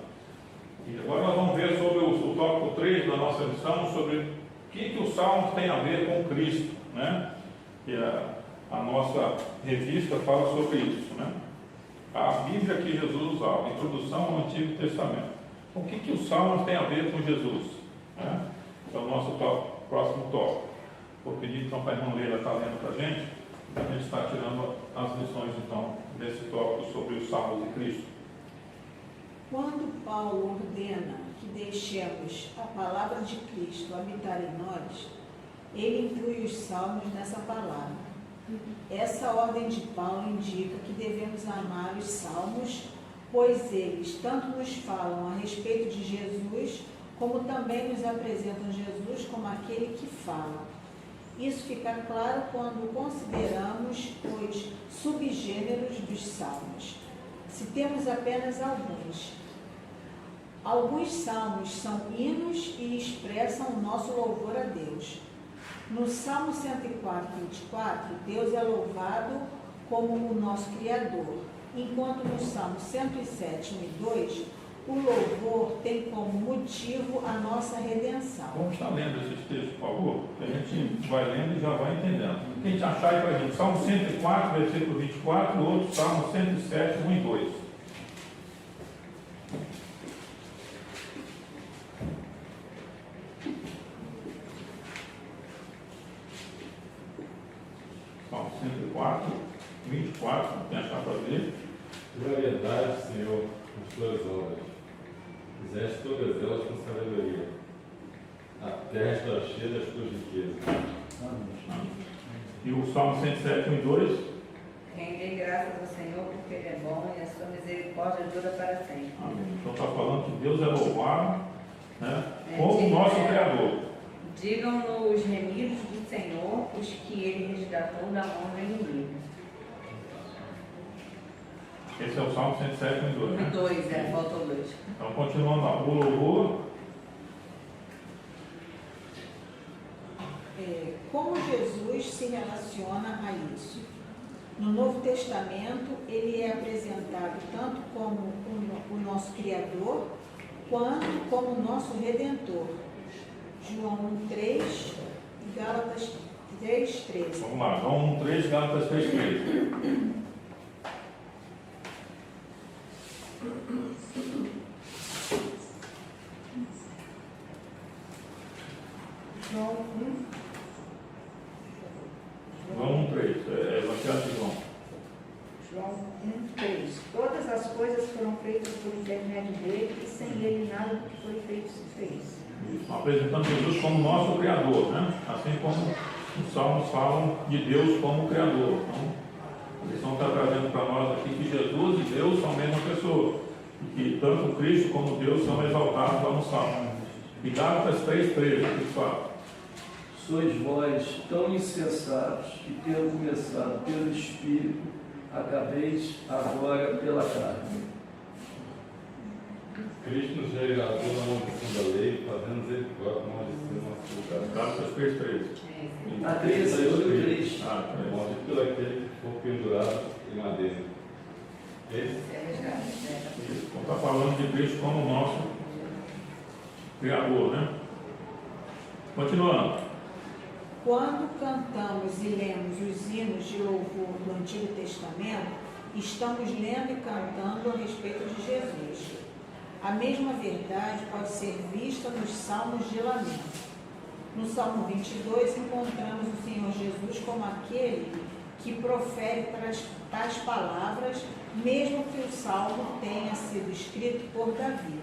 E agora nós vamos ver sobre o tópico 3 da nossa lição, sobre o que os salmos têm a ver com Cristo, né? Que a nossa revista fala sobre isso, né? A Bíblia que Jesus usava, introdução ao Antigo Testamento. O que os salmos têm a ver com Jesus, né? É o nosso próximo tópico. Vou pedir então para a irmã Leila estar lendo para a gente está tirando as lições então desse tópico sobre os salmos de Cristo. Quando Paulo ordena que deixemos a palavra de Cristo habitar em nós, ele inclui os salmos nessa palavra. Essa ordem de Paulo indica que devemos amar os salmos, pois eles tanto nos falam a respeito de Jesus, como também nos apresentam Jesus como aquele que fala. Isso fica claro quando consideramos os subgêneros dos salmos. Citemos apenas alguns. Alguns salmos são hinos e expressam o nosso louvor a Deus. No Salmo 104, 24, Deus é louvado como o nosso Criador, enquanto no Salmo 107, 1 e 2, o louvor tem como motivo a nossa redenção. Vamos estar lendo esses textos, por favor, que a gente vai lendo e já vai entendendo. Quem achar aí para a gente, Salmo 104, versículo 24, outro Salmo 107, 1 e 2. Salmo 104, 24, quem achar para ver? Gloriedade, Senhor, as tuas obras. Fizeste todas elas com sabedoria. A terra está cheia das tuas riquezas. E o Salmo 107, 1 e 2. Rende graças ao Senhor, porque Ele é bom e a sua misericórdia dura para sempre. Amém. Então está falando que Deus é louvado, né, como o nosso Criador. Digam-no os remidos do Senhor, os que Ele resgatou da mão do inimigo. Esse é o Salmo 107, 1 e 2. Né? 2, faltou 2. Então, continuando lá. O louvor. Como Jesus se relaciona a isso? No Novo Testamento, ele é apresentado tanto como o nosso Criador, quanto como o nosso Redentor. João 1,3 e Gálatas 3,13. Vamos lá. João 1,3, Gálatas 3,13. João 1,3. Evangelho de João. João 1,3. Todas as coisas foram feitas por intermédio dele, e sem ele nada do que foi feito se fez. Isso, apresentando Jesus como nosso Criador, né? Assim como os salmos falam de Deus como Criador. Então, a lição está trazendo para nós aqui que Jesus e Deus são a mesma pessoa. E que tanto Cristo como Deus são exaltados lá no Salmo. E Gálatas 3,13, que fala. Sois vós tão insensatos que, tendo começado pelo Espírito, acabeis agora pela carne. Cristo nos resgatou na maldição da lei, fazendo misericórdia na maldição do nosso lugar. Gálatas 3,13. A 13, eu li o 3. Maldito todo aquele que for pendurado em madeira. Esse Então está falando de Cristo como nosso Criador, né? Continuando. Quando cantamos e lemos os hinos de louvor do Antigo Testamento, estamos lendo e cantando a respeito de Jesus. A mesma verdade pode ser vista nos salmos de lamento. No Salmo 22, encontramos o Senhor Jesus como aquele que profere tais palavras, mesmo que o salmo tenha sido escrito por Davi.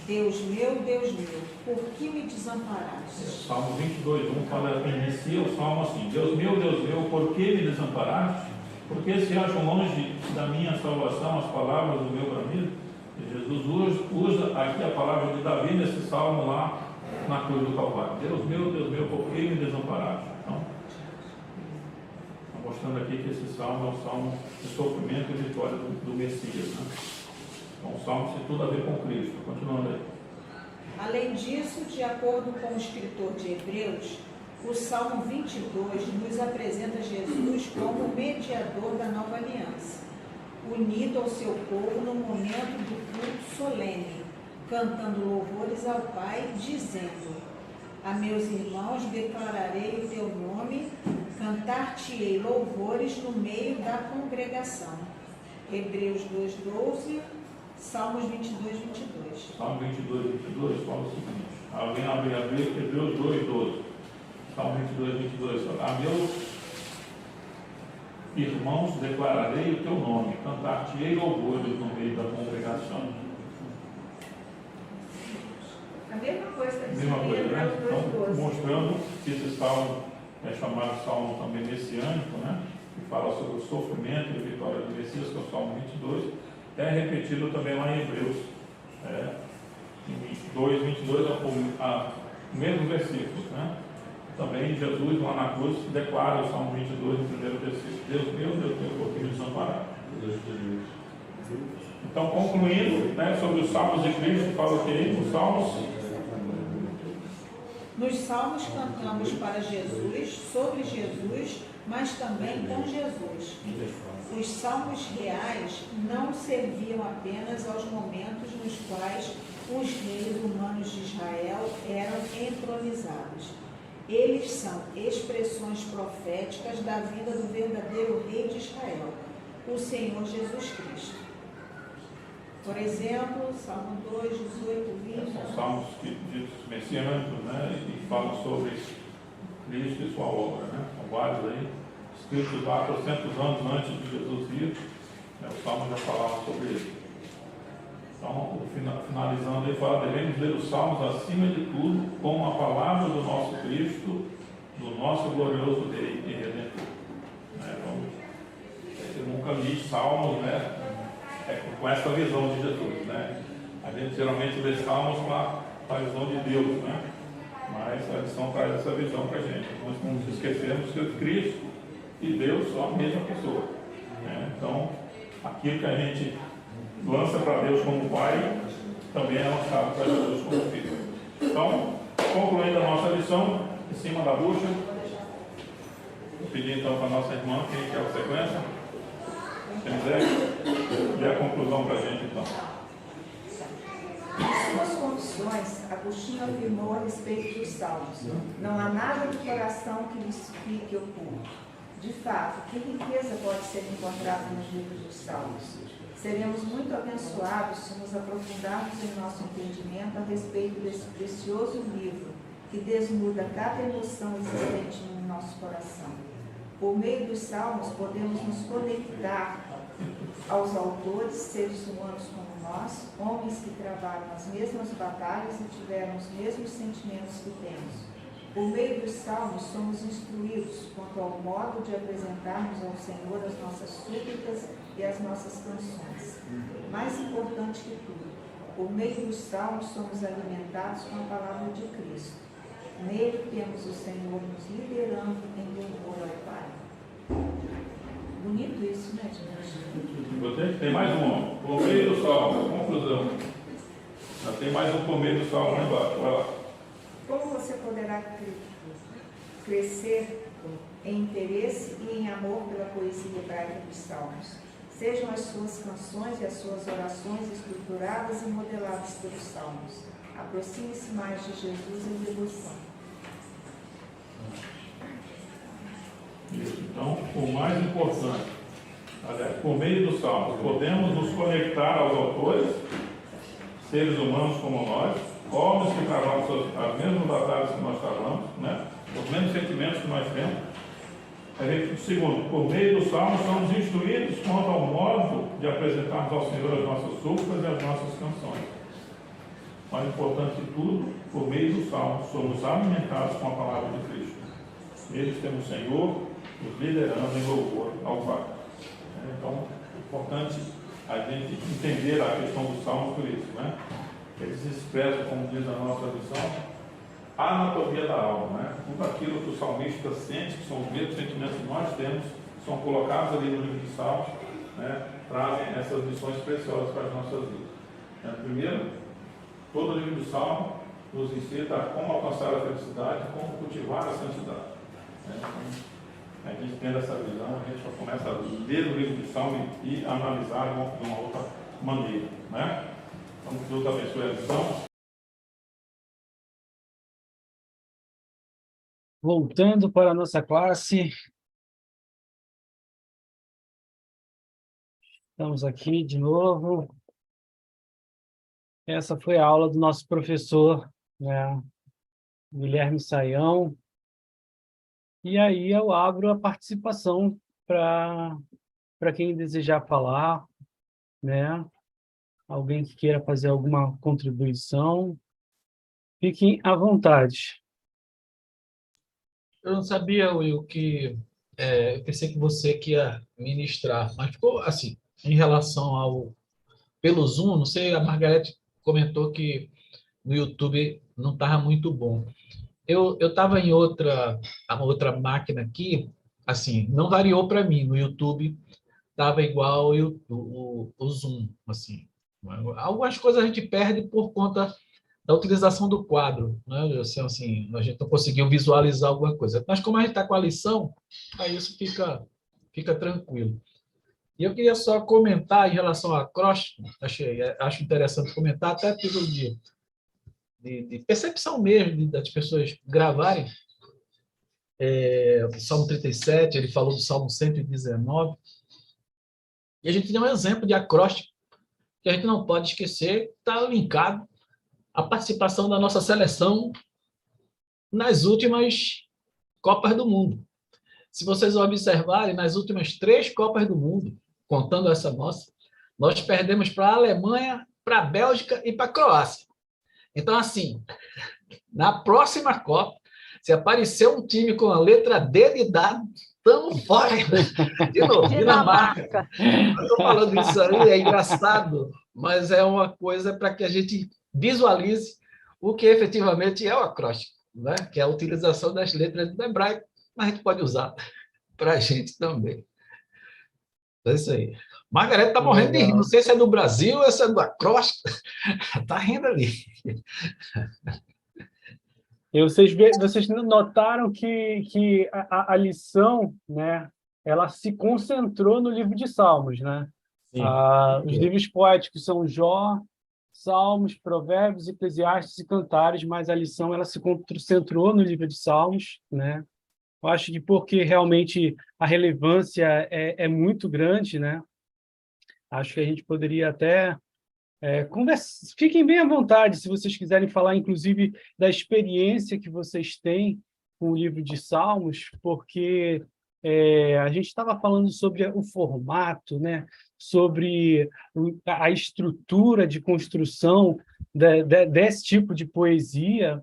Deus meu, por que me desamparaste? Salmo 22, 1 fala, inicia o salmo assim: Deus meu, por que me desamparaste? Por que se acham longe da minha salvação as palavras do meu bramido? Jesus usa aqui a palavra de Davi nesse salmo lá na cruz do Calvário. Deus meu, por que me desamparaste? Então, está mostrando aqui que esse salmo é o salmo de sofrimento e vitória do Messias, né? Então, o salmo tem tudo a ver com Cristo. Continuando aí. Além disso, de acordo com o escritor de Hebreus, o Salmo 22 nos apresenta Jesus como mediador da nova aliança. unido ao seu povo no momento do culto solene, cantando louvores ao Pai, dizendo: a meus irmãos declararei o teu nome, cantar-te-ei louvores no meio da congregação. Hebreus 2:12, Salmos 22:22. Salmo 22:22 fala o seguinte. Alguém abre Hebreus 2:12. Salmo 22:22. A meus irmãos declararei o teu nome, cantar-te-ei louvores no meio da congregação. A mesma coisa que Mesma coisa, né? Então, 2:12. mostrando que esse salmo é chamado salmo também messiânico, né? Que fala sobre o sofrimento e a vitória do Messias, que é o Salmo 22, é repetido também lá em Hebreus. Em 2:22 é o mesmo versículo, né? Também Jesus, lá na cruz, declara o Salmo 22, no primeiro versículo: Deus meu, por que me desamparaste? Então, concluindo, né, sobre os Salmos de Cristo, fala o que? Os Salmos. Nos salmos cantamos para Jesus, sobre Jesus, mas também com Jesus. Os salmos reais não serviam apenas aos momentos nos quais os reis humanos de Israel eram entronizados. Eles são expressões proféticas da vida do verdadeiro rei de Israel, o Senhor Jesus Cristo. Por exemplo, Salmo 2, 18, 20. São salmos ditos messiânicos, né? E falam sobre Cristo e sua obra, né? São vários aí, escritos lá 400 anos antes de Jesus vir, né? Os salmos já falavam sobre ele. Então, finalizando, ele fala: devemos ler os salmos acima de tudo com a palavra do nosso Cristo, do nosso glorioso Rei e Redentor. Né? Então, eu nunca li salmos, né? Com essa visão de Jesus, né? A gente geralmente lê salmos com a visão de Deus, né? Mas a lição traz essa visão para a gente. Nós não nos esquecemos que Cristo e Deus são a mesma pessoa, né? Então, aquilo que a gente lança para Deus como Pai, também é lançado para Jesus como Filho. Então, concluindo a nossa lição, em cima da bucha, vou pedir então para a nossa irmã, quem quer a sequência? Quem quiser, dê a conclusão para a gente então. Em suas confissões, Agostinho afirmou a respeito dos salmos: não há nada do coração que lhes fique oculto. De fato, que riqueza pode ser encontrada nos livros dos salmos? Seremos muito abençoados se nos aprofundarmos em nosso entendimento a respeito desse precioso livro que desnuda cada emoção existente no nosso coração. Por meio dos salmos, podemos nos conectar aos autores, seres humanos como nós, homens que travaram as mesmas batalhas e tiveram os mesmos sentimentos que temos. Por meio dos salmos, somos instruídos quanto ao modo de apresentarmos ao Senhor as nossas súplicas e as nossas canções. Mais importante que tudo, por meio dos salmos, somos alimentados com a palavra de Cristo. Nele temos o Senhor nos liderando em louvor ao Pai. Bonito isso, né, gente? Tem mais um, por meio do salmo, conclusão. Já tem mais um por meio do salmo lá embaixo, vai lá. Como você poderá crescer em interesse e em amor pela poesia hebraica dos salmos? Sejam as suas canções e as suas orações estruturadas e modeladas pelos salmos. Aproxime-se mais de Jesus em devoção. Isso. Então, o mais importante, aliás, por meio dos salmos, podemos nos conectar aos autores, seres humanos como nós, homens que travaram as mesmas batalhas que nós travamos, né? Os mesmos sentimentos que nós temos. Segundo, por meio dos salmos, somos instruídos quanto ao modo de apresentarmos ao Senhor as nossas súplicas e as nossas canções. Mais importante de tudo, por meio dos salmos, somos alimentados com a palavra de Cristo. Neles temos o Senhor nos liderando em louvor ao Pai. Então, é importante a gente entender a questão dos salmos por isso, né? Eles expressam, como diz a nossa lição, a anatomia da alma, né? Tudo aquilo que o salmista sente, que são os mesmos sentimentos que nós temos, são colocados ali no livro dos Salmos, né? Trazem essas lições preciosas para as nossas vidas. Primeiro, todo o livro do Salmo nos ensina como alcançar a felicidade, como cultivar a santidade. Então, A gente tendo essa visão, a gente só começa a ler o livro de Salmo e analisar de uma outra maneira, né? Então, que Deus abençoe a visão. Voltando para a nossa classe, estamos aqui de novo. Essa foi a aula do nosso professor, né, Guilherme Saião. E aí eu abro a participação para quem desejar falar, né? Alguém que queira fazer alguma contribuição. Fiquem à vontade. Eu não sabia, Will, que eu pensei que você que ia ministrar, mas ficou assim, em relação ao pelo Zoom, não sei, a Margarete comentou que no YouTube não estava muito bom. Eu estava em outra máquina aqui, assim, não variou para mim, no YouTube estava igual o Zoom, assim. Algumas coisas a gente perde por conta da utilização do quadro, né? Assim, a gente não conseguiu visualizar alguma coisa. Mas como a gente está com a lição, aí isso fica tranquilo. E eu queria só comentar em relação a acróstico, acho interessante comentar, até a título de percepção mesmo, das pessoas gravarem. O Salmo 37, ele falou do Salmo 119, e a gente tem um exemplo de acróstico que a gente não pode esquecer, está linkado à participação da nossa seleção nas últimas Copas do Mundo. Se vocês observarem, nas últimas 3 Copas do Mundo, contando essa nossa, nós perdemos para a Alemanha, para a Bélgica e para a Croácia. Então, assim, na próxima Copa, se aparecer um time com a letra D de dado, estamos fora. De novo, Dinamarca. Eu estou falando isso aí, é engraçado, mas é uma coisa para que a gente visualize o que efetivamente é o acróstico, né? Que é a utilização das letras do hebraico, mas a gente pode usar para a gente também. É isso aí. Margarete está morrendo de rir. Não sei se é do Brasil ou se é do acróstico. Está rindo ali. Vocês notaram que a lição, né, ela se concentrou no livro de Salmos, né? Os livros poéticos são Jó, Salmos, Provérbios, Eclesiastes e Cantares, mas a lição ela se concentrou no livro de Salmos, né? Eu acho que porque realmente a relevância é muito grande, né? Acho que a gente poderia até fiquem bem à vontade se vocês quiserem falar, inclusive, da experiência que vocês têm com o livro de Salmos, porque a gente estava falando sobre o formato, né? Sobre a estrutura de construção desse tipo de poesia,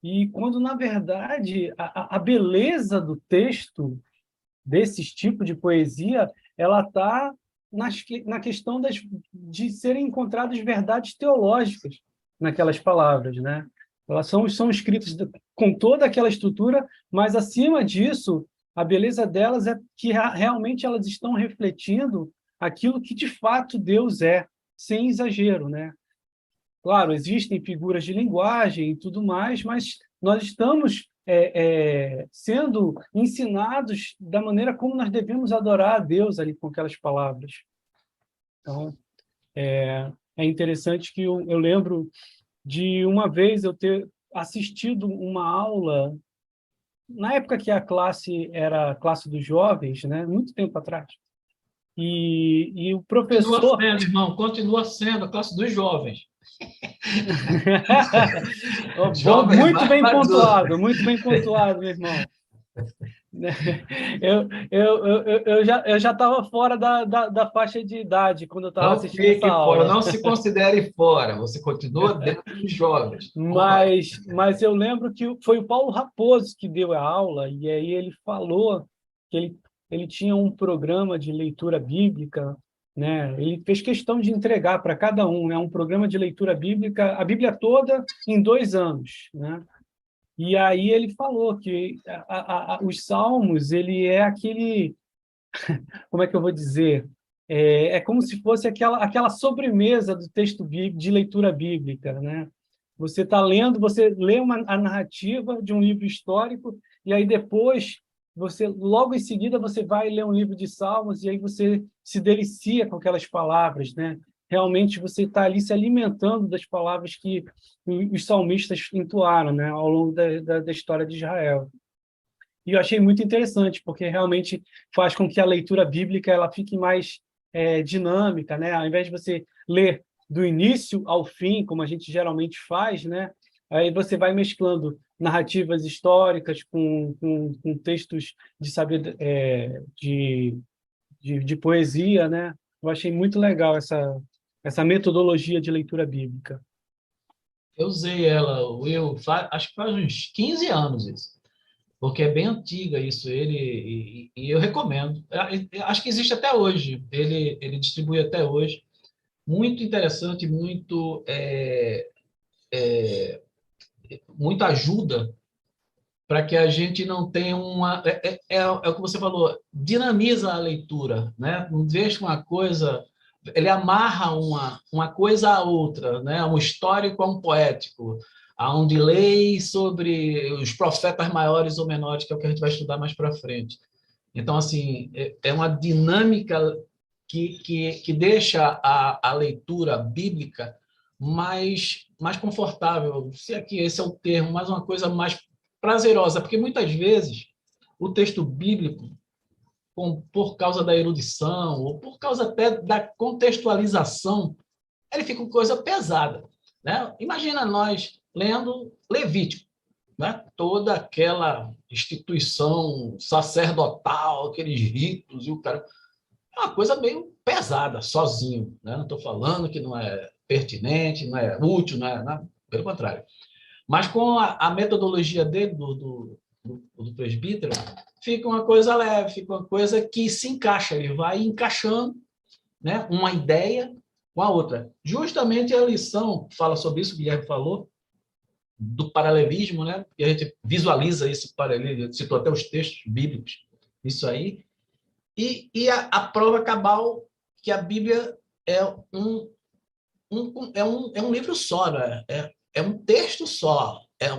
e quando, na verdade, a beleza do texto desse tipo de poesia ela está na questão de serem encontradas verdades teológicas naquelas palavras, né? Elas são escritas com toda aquela estrutura, mas, acima disso, a beleza delas é que realmente elas estão refletindo aquilo que, de fato, Deus é, sem exagero, né? Claro, existem figuras de linguagem e tudo mais, mas nós estamos sendo ensinados da maneira como nós devemos adorar a Deus ali com aquelas palavras. Então, é interessante que eu lembro de uma vez eu ter assistido uma aula, na época que a classe era a classe dos jovens, né? Muito tempo atrás, e o professor... Continua sendo, irmão, continua sendo a classe dos jovens. Muito bem pontuado, meu irmão. Eu já estava fora da faixa de idade quando eu estava assistindo essa aula. Não se considere fora, você continua dentro dos jovens. Mas eu lembro que foi o Paulo Raposo que deu a aula, e aí ele falou que ele tinha um programa de leitura bíblica, né? Ele fez questão de entregar para cada um, né, um programa de leitura bíblica, a Bíblia toda em 2 anos, né? E aí ele falou que os Salmos, ele é aquele, como é que eu vou dizer? É como se fosse aquela sobremesa do texto bíblico, de leitura bíblica, né? Você está lendo, você lê a narrativa de um livro histórico, e aí depois você logo em seguida você vai ler um livro de Salmos e aí você se delicia com aquelas palavras, né? Realmente você está ali se alimentando das palavras que os salmistas entoaram, né, ao longo da história de Israel. E eu achei muito interessante, porque realmente faz com que a leitura bíblica ela fique mais dinâmica, né? Ao invés de você ler do início ao fim, como a gente geralmente faz, né? Aí você vai mesclando narrativas históricas com textos de poesia, né? Eu achei muito legal essa metodologia de leitura bíblica. Eu usei ela, Will, acho que faz uns 15 anos isso, porque é bem antiga isso, e eu recomendo. Eu acho que existe até hoje, ele distribui até hoje. Muito interessante, muita ajuda para que a gente não tenha uma... É o que você falou, dinamiza a leitura, né? Não deixa uma coisa... Ele amarra uma coisa à outra, né? Um histórico a um poético, a um delay sobre os profetas maiores ou menores, que é o que a gente vai estudar mais para frente. Então, assim, é uma dinâmica que deixa a leitura bíblica mais confortável, se aqui esse é o termo, mais uma coisa mais prazerosa, porque muitas vezes o texto bíblico, por causa da erudição, ou por causa até da contextualização, ele fica uma coisa pesada, né? Imagina nós lendo Levítico, né? Toda aquela instituição sacerdotal, aqueles ritos, e o cara... É uma coisa meio pesada, sozinho, né? Não estou falando que não é pertinente, não é útil, não, pelo contrário. Mas com a metodologia dele, do presbítero, fica uma coisa leve, fica uma coisa que se encaixa, ele vai encaixando, né, uma ideia com a outra. Justamente a lição fala sobre isso, o Guilherme falou, do paralelismo, né? E a gente visualiza esse paralelismo, citou até os textos bíblicos, isso aí. E a prova cabal que a Bíblia é um livro só, né? É um texto só, é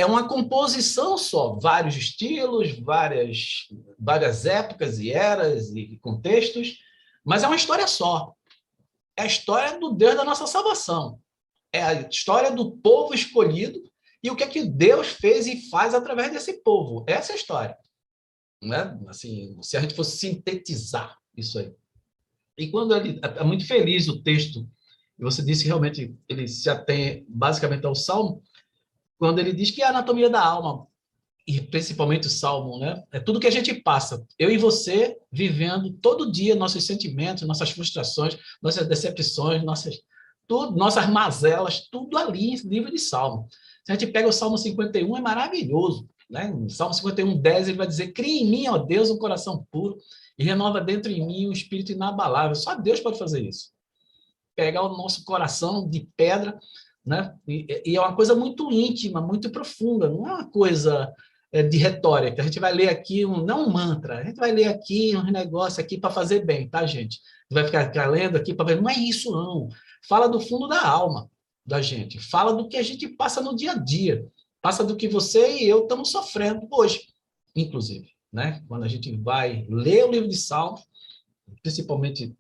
uma composição só, vários estilos, várias épocas e eras e contextos, mas é uma história só. É a história do Deus da nossa salvação. É a história do povo escolhido e o que é que Deus fez e faz através desse povo. Essa é a história. Né? Assim, se a gente fosse sintetizar isso aí. E quando ele é muito feliz o texto, e você disse que realmente ele se atém basicamente ao Salmo, quando ele diz que a anatomia da alma, e principalmente o Salmo, né? É tudo que a gente passa, eu e você vivendo todo dia nossos sentimentos, nossas frustrações, nossas decepções, nossas mazelas, tudo ali, livro de Salmo. Se a gente pega o Salmo 51, é maravilhoso. Né? No Salmo 51, 10, ele vai dizer: cria em mim, ó Deus, um coração puro e renova dentro em mim um espírito inabalável. Só Deus pode fazer isso. Pegar o nosso coração de pedra, né? E é uma coisa muito íntima, muito profunda, não é uma coisa de retórica. A gente vai ler aqui, não um mantra, a gente vai ler aqui um negócio aqui para fazer bem, tá, gente? Vai ficar lendo aqui para ver, não é isso, não. Fala do fundo da alma da gente, fala do que a gente passa no dia a dia. Passa do que você e eu estamos sofrendo hoje, inclusive. Né? Quando a gente vai ler o livro de Salmos, principalmente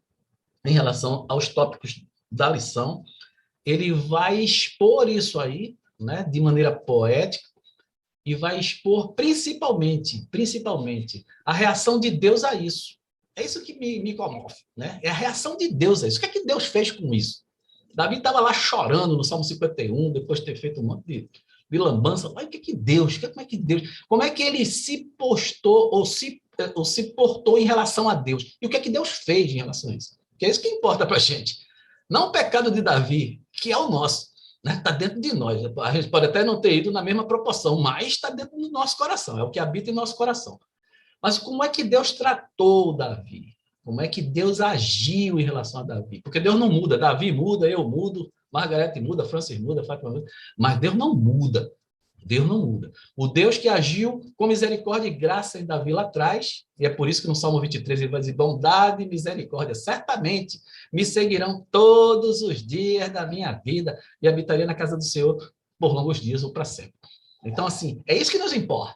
em relação aos tópicos da lição, ele vai expor isso aí, né, de maneira poética, e vai expor principalmente, a reação de Deus a isso. É isso que me comove. Né? É a reação de Deus a isso. O que é que Deus fez com isso? Davi estava lá chorando no Salmo 51, depois de ter feito um monte de lambança. Mas o que é que Deus? Como é que ele se postou ou se portou em relação a Deus? E o que é que Deus fez em relação a isso? Que é isso que importa para a gente. Não o pecado de Davi, que é o nosso, né? Está dentro de nós. A gente pode até não ter ido na mesma proporção, mas está dentro do nosso coração, é o que habita em nosso coração. Mas como é que Deus tratou Davi? Como é que Deus agiu em relação a Davi? Porque Deus não muda. Davi muda, eu mudo, Margarete muda, Francis muda, Fátima muda, mas Deus não muda. Deus não muda. O Deus que agiu com misericórdia e graça em Davi lá atrás, e é por isso que no Salmo 23 ele vai dizer: bondade e misericórdia certamente me seguirão todos os dias da minha vida e habitaria na casa do Senhor por longos dias ou para sempre. Então, assim, é isso que nos importa.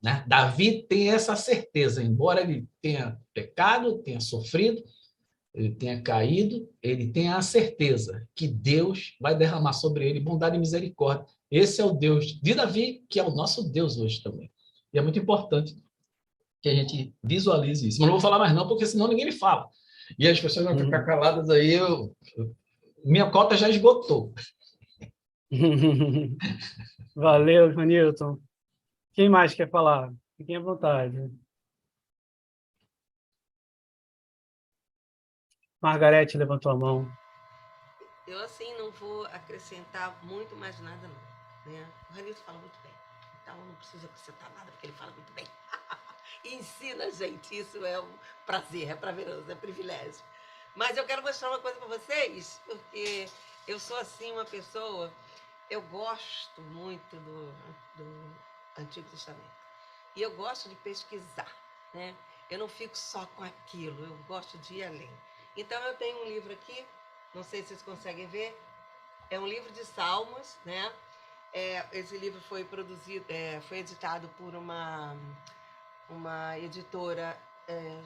né? Davi tem essa certeza, embora ele tenha pecado, tenha sofrido, ele tenha caído, ele tem a certeza que Deus vai derramar sobre ele bondade e misericórdia. Esse é o Deus de Davi, que é o nosso Deus hoje também. E é muito importante que a gente visualize isso. Mas não vou falar mais não, porque senão ninguém me fala. E as pessoas vão ficar caladas aí, minha cota já esgotou. Valeu, Vanilton. Quem mais quer falar? Fiquem à vontade. Margarete levantou a mão. Eu, assim, não vou acrescentar muito mais nada, não. Né? O Ranilton fala muito bem. Então, eu não preciso acrescentar nada, porque ele fala muito bem. E ensina a gente. Isso é um prazer, é prazeroso, é privilégio. Mas eu quero mostrar uma coisa para vocês, porque eu sou, assim, uma pessoa... Eu gosto muito do Antigo Testamento. E eu gosto de pesquisar, né? Eu não fico só com aquilo, eu gosto de ir além. Então, eu tenho um livro aqui, não sei se vocês conseguem ver, é um livro de Salmos, né? Esse livro foi produzido, foi editado por uma editora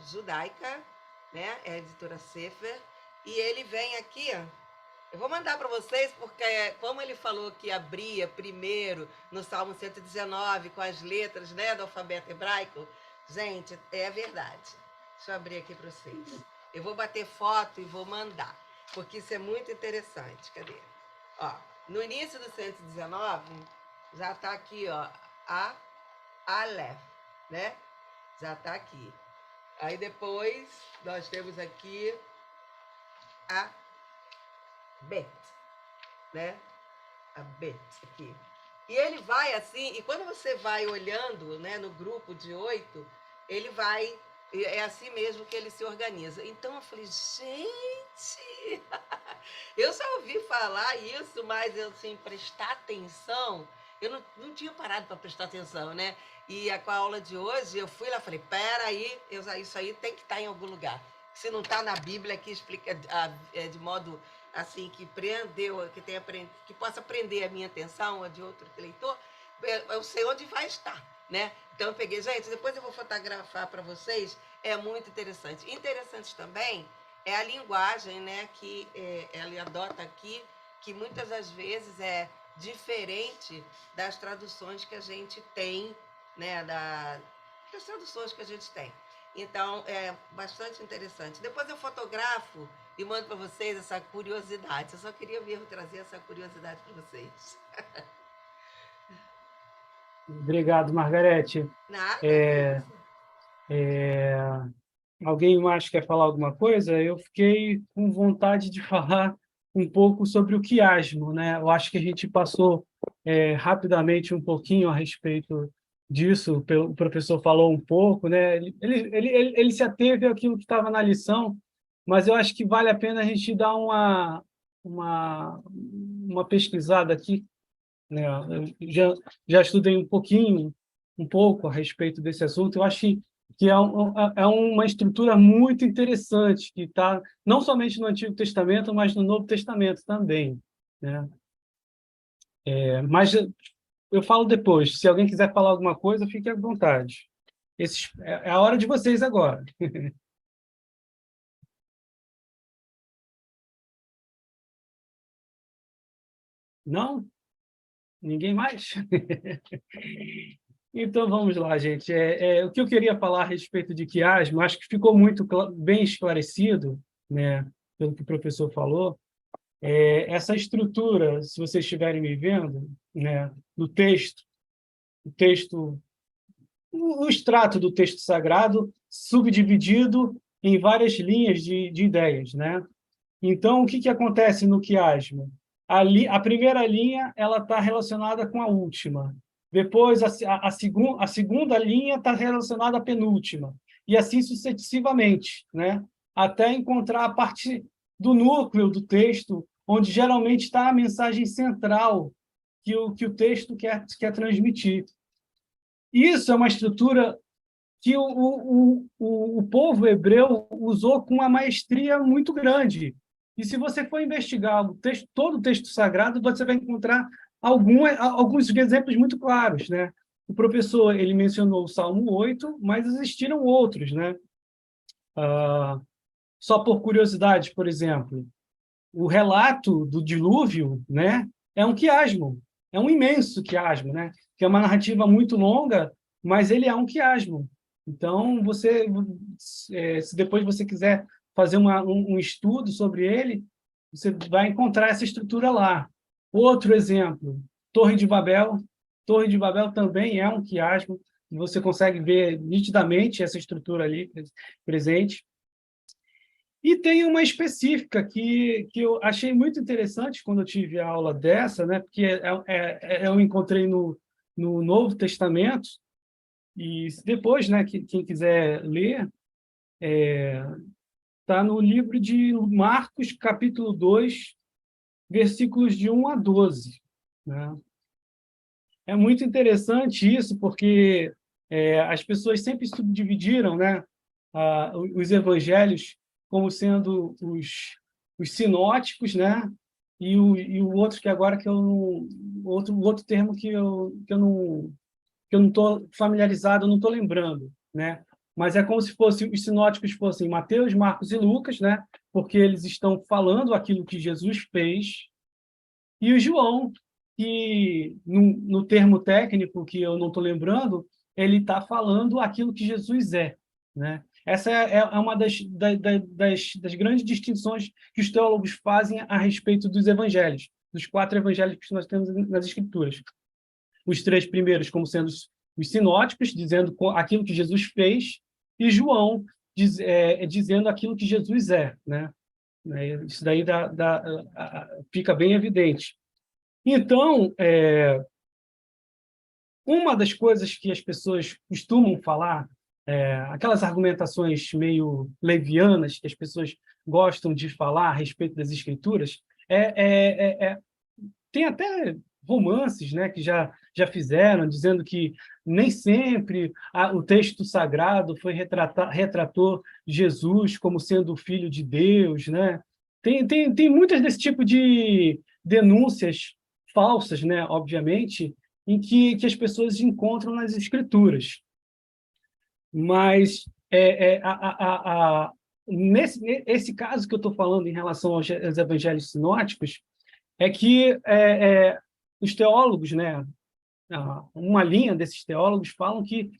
judaica, né? É a editora Sefer, e ele vem aqui, eu vou mandar para vocês, porque como ele falou que abria primeiro no Salmo 119 com as letras, né, do alfabeto hebraico, gente, é verdade. Deixa eu abrir aqui para vocês. Eu vou bater foto e vou mandar, porque isso é muito interessante. Cadê? Ó, no início do 119, já está aqui, ó, a Aleph, né? Já está aqui. Aí depois nós temos aqui a Bet, né? A Bet aqui. E ele vai assim, e quando você vai olhando, né, no grupo de 8, ele vai... É assim mesmo que ele se organiza. Então eu falei, gente, eu só ouvi falar isso, mas eu, assim, prestar atenção, eu não tinha parado para prestar atenção, né? E com a aula de hoje, eu fui lá e falei, peraí, isso aí tem que estar em algum lugar. Se não está na Bíblia, que explica de modo assim, que prendeu, que possa prender a minha atenção, a de outro leitor, eu sei onde vai estar, né? Então eu peguei, gente, depois eu vou fotografar para vocês, é muito interessante. Interessante também é a linguagem, né, que ela adota aqui, que muitas das vezes é diferente das traduções que a gente tem, né, das traduções que a gente tem. Então, é bastante interessante. Depois eu fotografo e mando para vocês essa curiosidade. Eu só queria mesmo trazer essa curiosidade para vocês. Obrigado, Margarete. Nada. Alguém mais quer falar alguma coisa? Eu fiquei com vontade de falar um pouco sobre o quiasmo, né? Eu acho que a gente passou rapidamente um pouquinho a respeito disso, o professor falou um pouco, né? Ele se ateve àquilo que estava na lição, mas eu acho que vale a pena a gente dar uma pesquisada aqui, né? Eu já estudei um pouco a respeito desse assunto. Eu acho que é uma estrutura muito interessante, que está não somente no Antigo Testamento, mas no Novo Testamento também, né? Mas eu falo depois. Se alguém quiser falar alguma coisa, fique à vontade. É a hora de vocês agora. Não? Ninguém mais? Então, vamos lá, gente. O que eu queria falar a respeito de quiasmo, acho que ficou muito bem esclarecido, né, pelo que o professor falou. Essa estrutura, se vocês estiverem me vendo, né, do texto, o extrato do texto sagrado subdividido em várias linhas de ideias, né? Então, o que acontece no quiasmo? A primeira linha ela está relacionada com a última. Depois, a segunda linha está relacionada à penúltima. E assim sucessivamente, né? Até encontrar a parte do núcleo do texto, onde geralmente está a mensagem central que o texto quer transmitir. Isso é uma estrutura que o povo hebreu usou com uma maestria muito grande. E se você for investigar todo o texto sagrado, você vai encontrar alguns exemplos muito claros, né? o professor ele mencionou o Salmo 8, mas existiram outros, né? Só por curiosidade, por exemplo, o relato do dilúvio, né, é um quiasmo, é um imenso quiasmo, né? Que é uma narrativa muito longa, mas ele é um quiasmo. Então, se depois você quiser fazer um estudo sobre ele, você vai encontrar essa estrutura lá. Outro exemplo, Torre de Babel. Torre de Babel também é um quiasmo, e você consegue ver nitidamente essa estrutura ali presente. E tem uma específica que eu achei muito interessante quando eu tive a aula dessa, né? Porque eu encontrei no Novo Testamento, e depois, né, quem quiser ler, está no livro de Marcos, capítulo 2, versículos de 1 a 12. Né? É muito interessante isso, porque as pessoas sempre subdividiram, né, os evangelhos como sendo os sinóticos, né, e o outro que agora que eu não, outro termo que eu não estou familiarizado, não estou lembrando, né? Mas é como se os sinóticos fossem Mateus, Marcos e Lucas, né? Porque eles estão falando aquilo que Jesus fez, e o João, que no termo técnico que eu não estou lembrando, ele está falando aquilo que Jesus é, né? Essa é uma das grandes distinções que os teólogos fazem a respeito dos evangelhos, dos 4 evangelhos que nós temos nas Escrituras. Os 3 primeiros como sendo os sinóticos, dizendo aquilo que Jesus fez, e João dizendo aquilo que Jesus é, né? Isso daí fica bem evidente. Então, uma das coisas que as pessoas costumam falar, aquelas argumentações meio levianas que as pessoas gostam de falar a respeito das Escrituras, tem até romances, né, que já fizeram, dizendo que nem sempre o texto sagrado retratou Jesus como sendo o Filho de Deus, né? Tem muitas desse tipo de denúncias falsas, né, obviamente, em que as pessoas encontram nas Escrituras. Mas nesse caso que eu estou falando em relação aos evangelhos sinóticos, é que os teólogos, né, uma linha desses teólogos falam que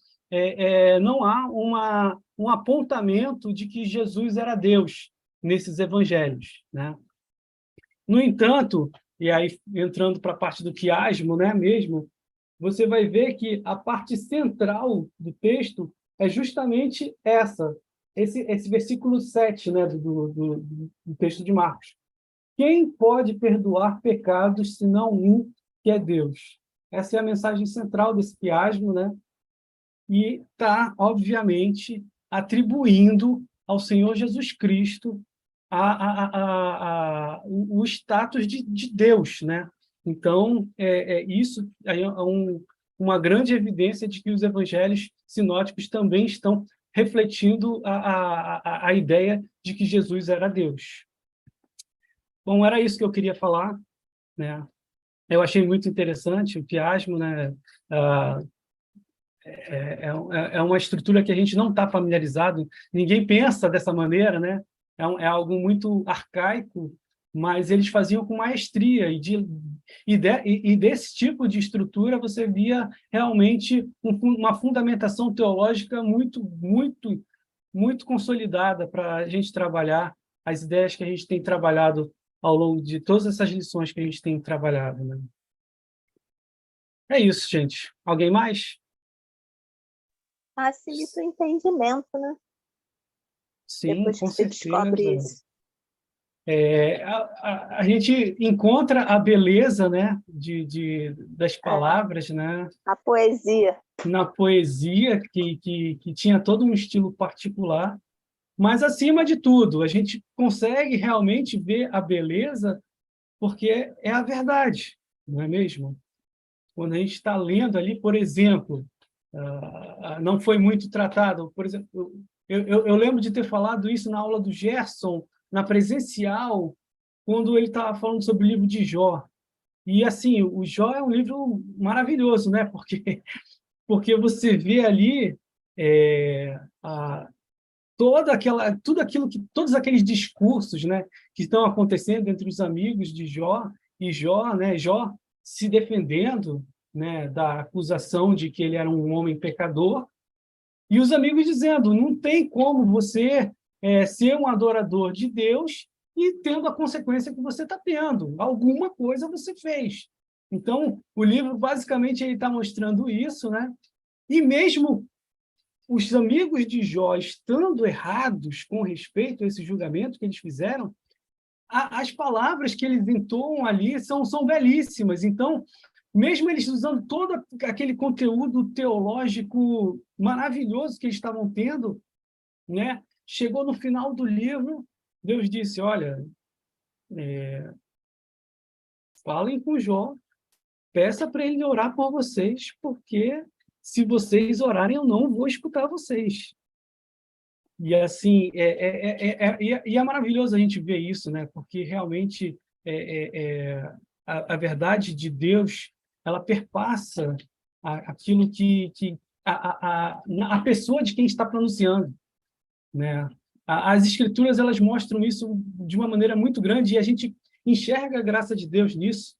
não há um apontamento de que Jesus era Deus nesses evangelhos, né? No entanto, e aí entrando para a parte do quiasmo, né, mesmo, você vai ver que a parte central do texto é justamente esse versículo 7, né, do texto de Marcos. Quem pode perdoar pecados senão um, que é Deus? Essa é a mensagem central desse quiasmo, né? E está, obviamente, atribuindo ao Senhor Jesus Cristo o status de Deus, né? Então, isso é uma grande evidência de que os evangelhos sinóticos também estão refletindo a ideia de que Jesus era Deus. Bom, era isso que eu queria falar, né? Eu achei muito interessante o quiasmo, né? É uma estrutura que a gente não está familiarizado, ninguém pensa dessa maneira, né? É algo muito arcaico, mas eles faziam com maestria, e desse tipo de estrutura você via realmente uma fundamentação teológica muito, muito, muito consolidada para a gente trabalhar as ideias que a gente tem trabalhado ao longo de todas essas lições que a gente tem trabalhado, né? É isso, gente. Alguém mais? Facilita o entendimento, né? Sim, depois com que se descobre certeza. isso. A gente encontra a beleza, né, das palavras, né, A poesia. na poesia, que tinha todo um estilo particular, mas, acima de tudo, a gente consegue realmente ver a beleza porque é a verdade, não é mesmo? Quando a gente está lendo ali, por exemplo, não foi muito tratado, por exemplo, eu lembro de ter falado isso na aula do Gerson, na presencial, quando ele estava falando sobre o livro de Jó. E, assim, o Jó é um livro maravilhoso, né? Porque porque você vê ali todos aqueles discursos, né, que estão acontecendo entre os amigos de Jó, e Jó, né, Jó se defendendo, né, da acusação de que ele era um homem pecador, e os amigos dizendo, não tem como você ser um adorador de Deus e tendo a consequência que você está tendo. Alguma coisa você fez. Então, o livro, basicamente, ele está mostrando isso, né? E mesmo os amigos de Jó estando errados com respeito a esse julgamento que eles fizeram, as palavras que eles entoam ali são belíssimas. Então, mesmo eles usando todo aquele conteúdo teológico maravilhoso que eles estavam tendo, né? Chegou no final do livro, Deus disse, olha, falem com Jó, peça para ele orar por vocês, porque se vocês orarem, eu não vou escutar vocês. E assim, é maravilhoso a gente ver isso, né? Porque realmente a verdade de Deus, ela perpassa aquilo que a pessoa de quem está pronunciando, né? As escrituras, elas mostram isso de uma maneira muito grande e a gente enxerga a graça de Deus nisso.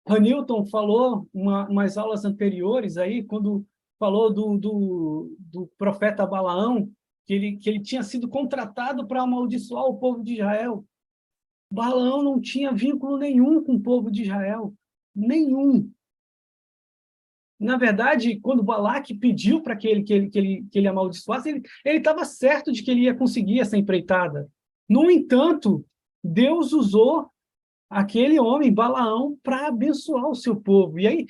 Hamilton falou umas aulas anteriores aí, quando falou do profeta Balaão, que ele tinha sido contratado para amaldiçoar o povo de Israel. Balaão não tinha vínculo nenhum com o povo de Israel. Nenhum. Na verdade, quando Balaque pediu para que ele amaldiçoasse, ele estava certo de que ele ia conseguir essa empreitada. No entanto, Deus usou aquele homem, Balaão, para abençoar o seu povo. E aí,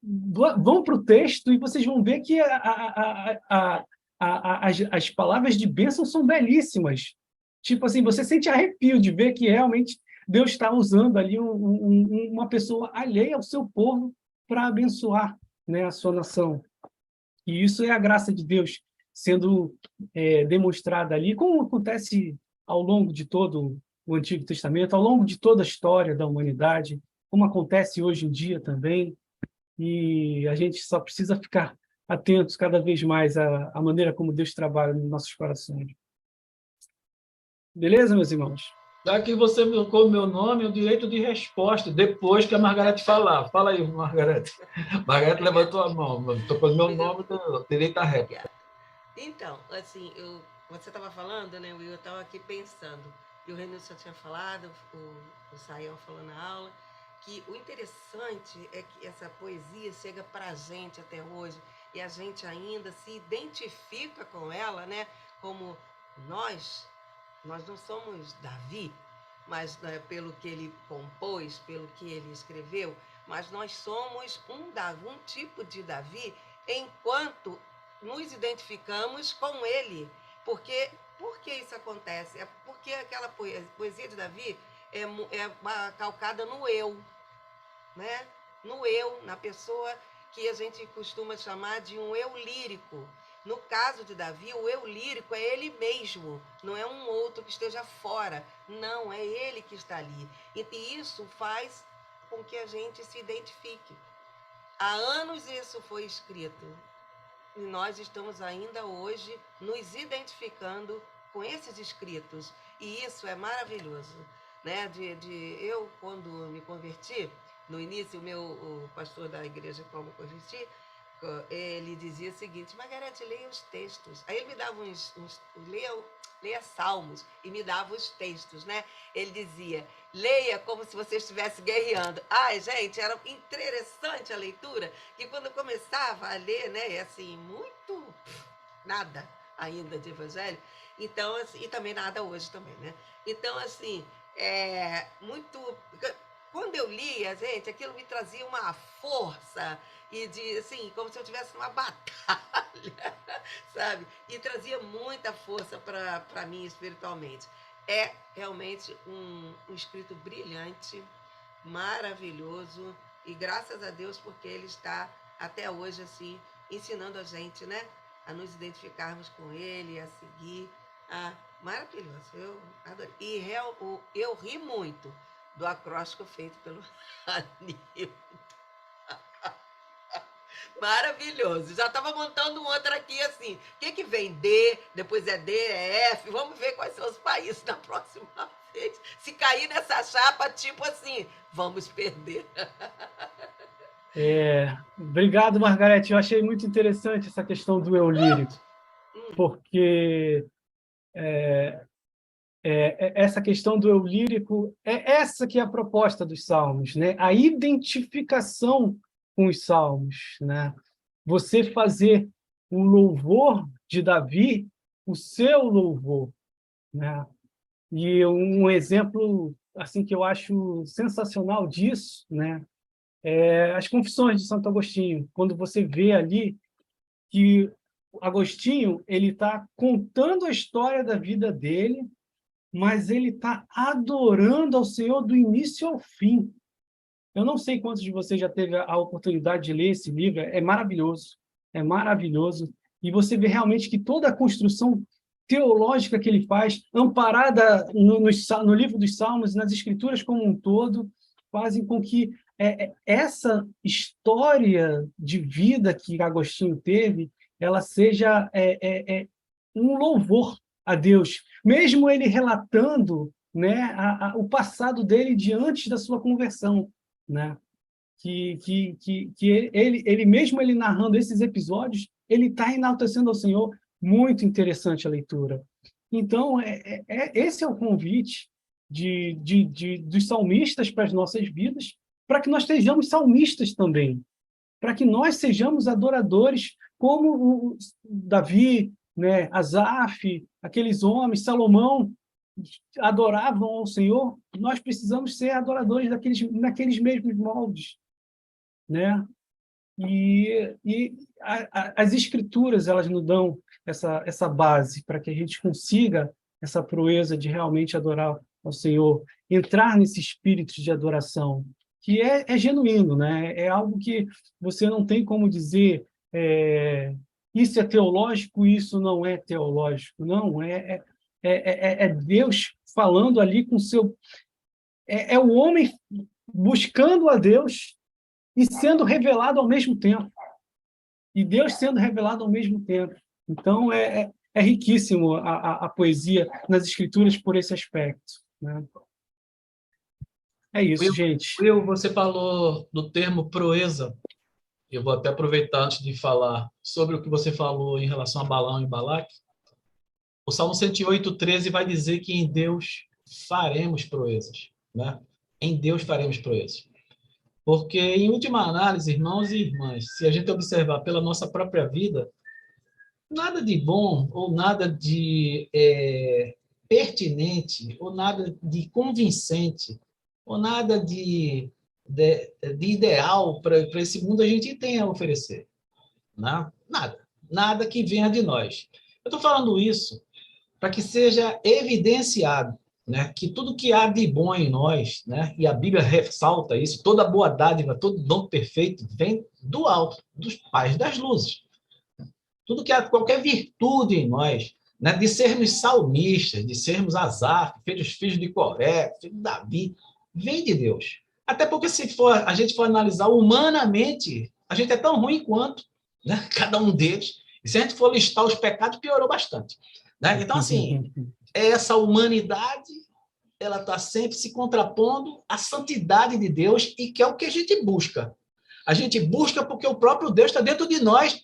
vão para o texto e vocês vão ver que as palavras de bênção são belíssimas. Tipo assim, você sente arrepio de ver que realmente Deus está usando ali uma pessoa alheia ao seu povo para abençoar, né, a sua nação. E isso é a graça de Deus sendo demonstrada ali, como acontece ao longo de todo o Antigo Testamento, ao longo de toda a história da humanidade, como acontece hoje em dia também. E a gente só precisa ficar atentos cada vez mais à maneira como Deus trabalha nos nossos corações. Beleza, meus irmãos? Já que você colocou o meu nome, o direito de resposta, depois que a Margarete falar. Fala aí, Margarete. Margarete levantou a mão, tocou o meu nome, direito à réplica. Então, assim, você estava falando, né, eu estava aqui pensando, e o Renilson tinha falado, o Sayão falou na aula, que o interessante é que essa poesia chega para a gente até hoje, e a gente ainda se identifica com ela, né, como nós não somos Davi, mas pelo que ele compôs, pelo que ele escreveu, mas nós somos um tipo de Davi, enquanto nos identificamos com ele. Por que isso acontece? É porque aquela poesia de Davi é calcada no eu, né? No eu, na pessoa que a gente costuma chamar de um eu lírico. No caso de Davi, o eu lírico é ele mesmo, não é um outro que esteja fora, não, é ele que está ali. E isso faz com que a gente se identifique. Há anos isso foi escrito, e nós estamos ainda hoje nos identificando com esses escritos, e isso é maravilhoso, né? Eu, quando me converti, no início, o pastor da igreja como eu converti, ele dizia o seguinte: Margarete, leia os textos. Aí ele me dava leia Salmos, e me dava os textos, né? Ele dizia, leia como se você estivesse guerreando. Ai, gente, era interessante a leitura, que quando eu começava a ler, né, assim, muito nada ainda de evangelho, então, assim, e também nada hoje também, né? Então, assim, quando eu lia, gente, aquilo me trazia uma força, e assim, como se eu estivesse numa batalha, sabe? E trazia muita força para mim espiritualmente. É realmente um escrito brilhante, maravilhoso, e graças a Deus porque ele está até hoje assim ensinando a gente, né, a nos identificarmos com ele, a seguir. Maravilhoso, eu adorei. E eu ri muito do acróstico feito pelo Anilton. Maravilhoso. Já estava montando um outro aqui assim. O que que vem? D, depois é D, é F. Vamos ver quais são os países na próxima vez. Se cair nessa chapa, tipo assim, vamos perder. Obrigado, Margarete. Eu achei muito interessante essa questão do eu lírico, porque essa questão do eu lírico é essa que é a proposta dos salmos, né? A identificação com os salmos, né? Você fazer o louvor de Davi o seu louvor, né? E um exemplo assim que eu acho sensacional disso, né? As Confissões de Santo Agostinho, quando você vê ali que Agostinho ele está contando a história da vida dele, mas ele está adorando ao Senhor do início ao fim. Eu não sei quantos de vocês já teve a oportunidade de ler esse livro, é maravilhoso, e você vê realmente que toda a construção teológica que ele faz, amparada no livro dos Salmos, nas Escrituras como um todo, fazem com que essa história de vida que Agostinho teve, ela seja um louvor a Deus, mesmo ele relatando, né, o passado dele diante da sua conversão, né? Que ele mesmo ele narrando esses episódios, ele está enaltecendo ao Senhor. Muito interessante a leitura. Então, esse é o convite dos salmistas para as nossas vidas, para que nós sejamos salmistas também, para que nós sejamos adoradores como o Davi, né, Asaf, aqueles homens, Salomão, adoravam ao Senhor. Nós precisamos ser adoradores naqueles mesmos moldes, né? E as Escrituras, elas nos dão essa base para que a gente consiga essa proeza de realmente adorar ao Senhor, entrar nesse espírito de adoração, que é genuíno, né? É algo que você não tem como dizer isso é teológico, isso não é teológico. Não, é Deus falando ali com o seu... É o homem buscando a Deus e sendo revelado ao mesmo tempo. E Deus sendo revelado ao mesmo tempo. Então, é riquíssimo a poesia nas Escrituras por esse aspecto, né? É isso, gente. Will, você falou do termo proeza. Eu vou até aproveitar antes de falar sobre o que você falou em relação a Balaão e Balaque. O Salmo 108:13 vai dizer que em Deus faremos proezas, né? Em Deus faremos proezas. Porque, em última análise, irmãos e irmãs, se a gente observar pela nossa própria vida, nada de bom ou nada de pertinente ou nada de convincente ou nada de ideal para esse mundo a gente tem a oferecer. Né? Nada que venha de nós. Eu estou falando isso para que seja evidenciado, né, que tudo que há de bom em nós, né, e a Bíblia ressalta isso, toda boa dádiva, todo dom perfeito vem do alto, dos pais das luzes. Tudo que há, qualquer virtude em nós, né, de sermos salmistas, de sermos Asaf, filhos de Coré, filho de Davi, vem de Deus. Até porque se a gente for analisar humanamente, a gente é tão ruim quanto, né, cada um deles. E se a gente for listar os pecados, piorou bastante. Né? Então, assim, essa humanidade, ela está sempre se contrapondo à santidade de Deus, e que é o que a gente busca. A gente busca porque o próprio Deus está dentro de nós,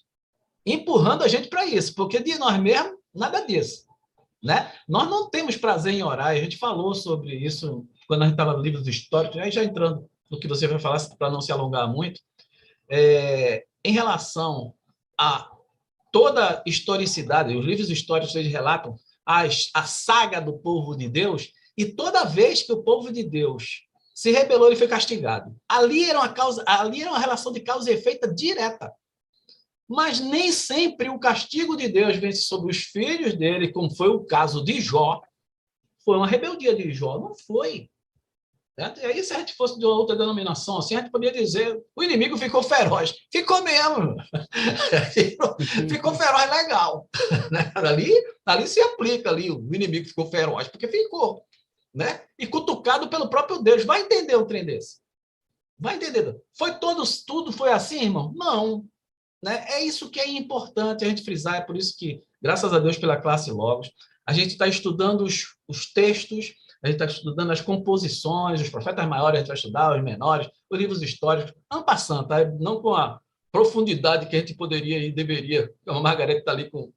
empurrando a gente para isso, porque de nós mesmos, nada disso. Né? Nós não temos prazer em orar, a gente falou sobre isso quando a gente estava no livro dos históricos, aí já entrando no que você vai falar, para não se alongar muito, em relação a toda historicidade, os livros históricos eles relatam a saga do povo de Deus, e toda vez que o povo de Deus se rebelou, ele foi castigado. Ali era uma relação de causa e efeito direta. Mas nem sempre o castigo de Deus vem sobre os filhos dele, como foi o caso de Jó. Foi uma rebeldia de Jó, não foi. E aí, se a gente fosse de outra denominação, assim, a gente poderia dizer, o inimigo ficou feroz. Ficou mesmo. Ficou feroz legal. Né? Ali se aplica, ali, o inimigo ficou feroz, porque ficou. Né? E cutucado pelo próprio Deus. Vai entender o trem desse. Vai entender. Tudo foi assim, irmão? Não. né? É isso que é importante a gente frisar, é por isso que, graças a Deus pela classe Logos, a gente está estudando os textos, a gente está estudando as composições, os profetas maiores, a gente vai estudar os menores, os livros históricos, en passant, tá? Não com a profundidade que a gente poderia e deveria. A Margarete está ali com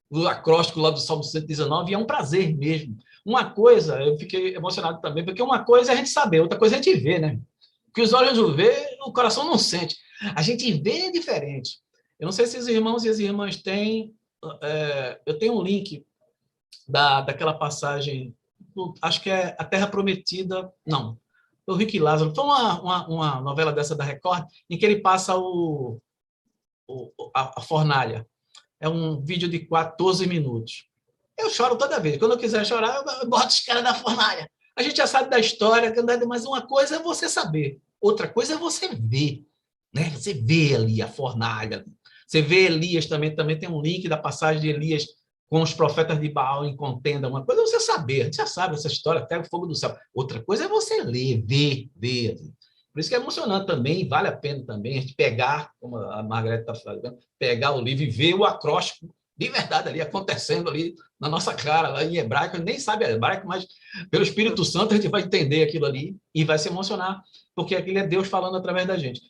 o acróstico lá do Salmo 119, e é um prazer mesmo. Uma coisa, eu fiquei emocionado também, porque uma coisa é a gente saber, outra coisa é a gente ver, né? O que os olhos não vê, o coração não sente. A gente vê diferente. Eu não sei se os irmãos e as irmãs têm... eu tenho um link daquela passagem, acho que é A Terra Prometida, não, o Rick Lázaro, foi uma novela dessa da Record, em que ele passa a fornalha. É um vídeo de 14 minutos. Eu choro toda vez. Quando eu quiser chorar, eu boto os caras da fornalha. A gente já sabe da história, mas uma coisa é você saber, outra coisa é você ver. Né? Você vê ali a fornalha. Você vê Elias também tem um link da passagem de Elias com os profetas de Baal em contenda. Uma coisa é você saber, a gente já sabe essa história, pega o fogo do céu. Outra coisa é você ler, ver. Por isso que é emocionante também, vale a pena também a gente pegar, como a Margarete está falando, pegar o livro e ver o acróstico de verdade ali, acontecendo ali na nossa cara, lá em hebraico, a gente nem sabe hebraico, mas pelo Espírito Santo a gente vai entender aquilo ali e vai se emocionar, porque aquilo é Deus falando através da gente.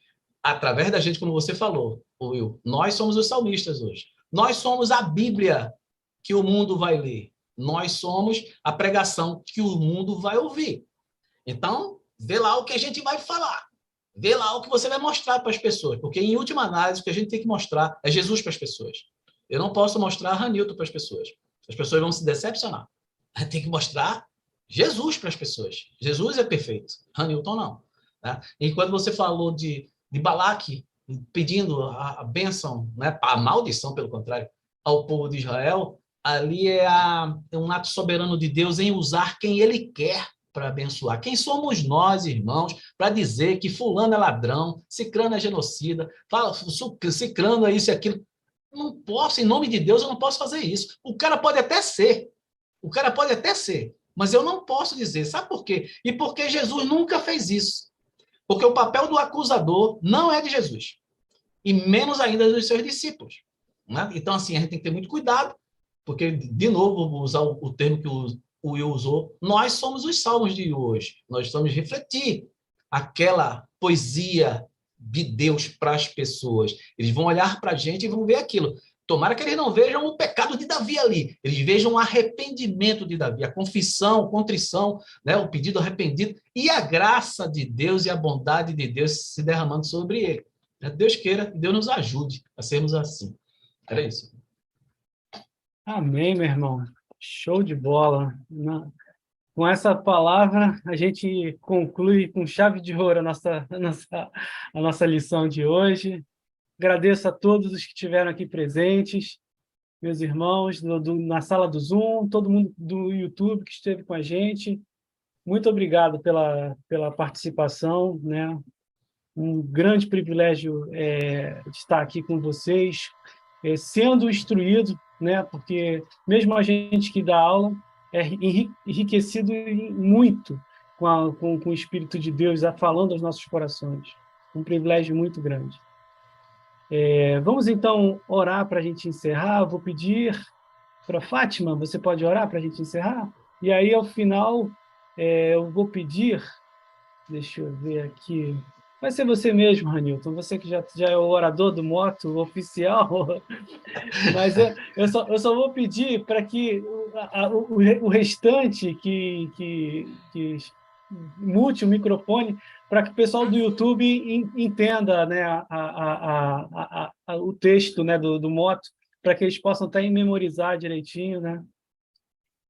Através da gente, como você falou, Will, nós somos os salmistas hoje. Nós somos a Bíblia que o mundo vai ler. Nós somos a pregação que o mundo vai ouvir. Então, vê lá o que a gente vai falar. Vê lá o que você vai mostrar para as pessoas. Porque, em última análise, o que a gente tem que mostrar é Jesus para as pessoas. Eu não posso mostrar Ranilton para as pessoas. As pessoas vão se decepcionar. Tem que mostrar Jesus para as pessoas. Jesus é perfeito. Ranilton não. Tá? E quando você falou de Balaque pedindo a bênção, né, a maldição, pelo contrário, ao povo de Israel, ali é um ato soberano de Deus em usar quem ele quer para abençoar. Quem somos nós, irmãos, para dizer que fulano é ladrão, cicrano é genocida, cicrano é isso e aquilo? Não posso, em nome de Deus, eu não posso fazer isso. O cara pode até ser, mas eu não posso dizer. Sabe por quê? E porque Jesus nunca fez isso. Porque o papel do acusador não é de Jesus, e menos ainda dos seus discípulos. Né? Então, assim, a gente tem que ter muito cuidado, porque, de novo, vou usar o termo que o Will usou, nós somos os salmos de hoje. Nós estamos refletir aquela poesia de Deus para as pessoas. Eles vão olhar para a gente e vão ver aquilo. Tomara que eles não vejam o pecado de Davi ali. Eles vejam o arrependimento de Davi, a confissão, a contrição, né, o pedido arrependido e a graça de Deus e a bondade de Deus se derramando sobre ele. Deus queira que Deus nos ajude a sermos assim. Era isso. Amém, meu irmão. Show de bola. Com essa palavra, a gente conclui com chave de ouro a nossa lição de hoje. Agradeço a todos os que estiveram aqui presentes, meus irmãos na sala do Zoom, todo mundo do YouTube que esteve com a gente. Muito obrigado pela participação, né? Um grande privilégio de estar aqui com vocês, sendo instruído, né? Porque mesmo a gente que dá aula é enriquecido muito com o Espírito de Deus falando aos nossos corações. Um privilégio muito grande. Vamos, então, orar para a gente encerrar. Vou pedir para Fátima, você pode orar para a gente encerrar? E aí, ao final, eu vou pedir... Deixa eu ver aqui... Vai ser você mesmo, Ranilton, você que já é o orador do moto oficial, mas eu só vou pedir para que o restante que mute o microfone, para que o pessoal do YouTube entenda, né, o texto, né, do moto, para que eles possam até memorizar direitinho. Né?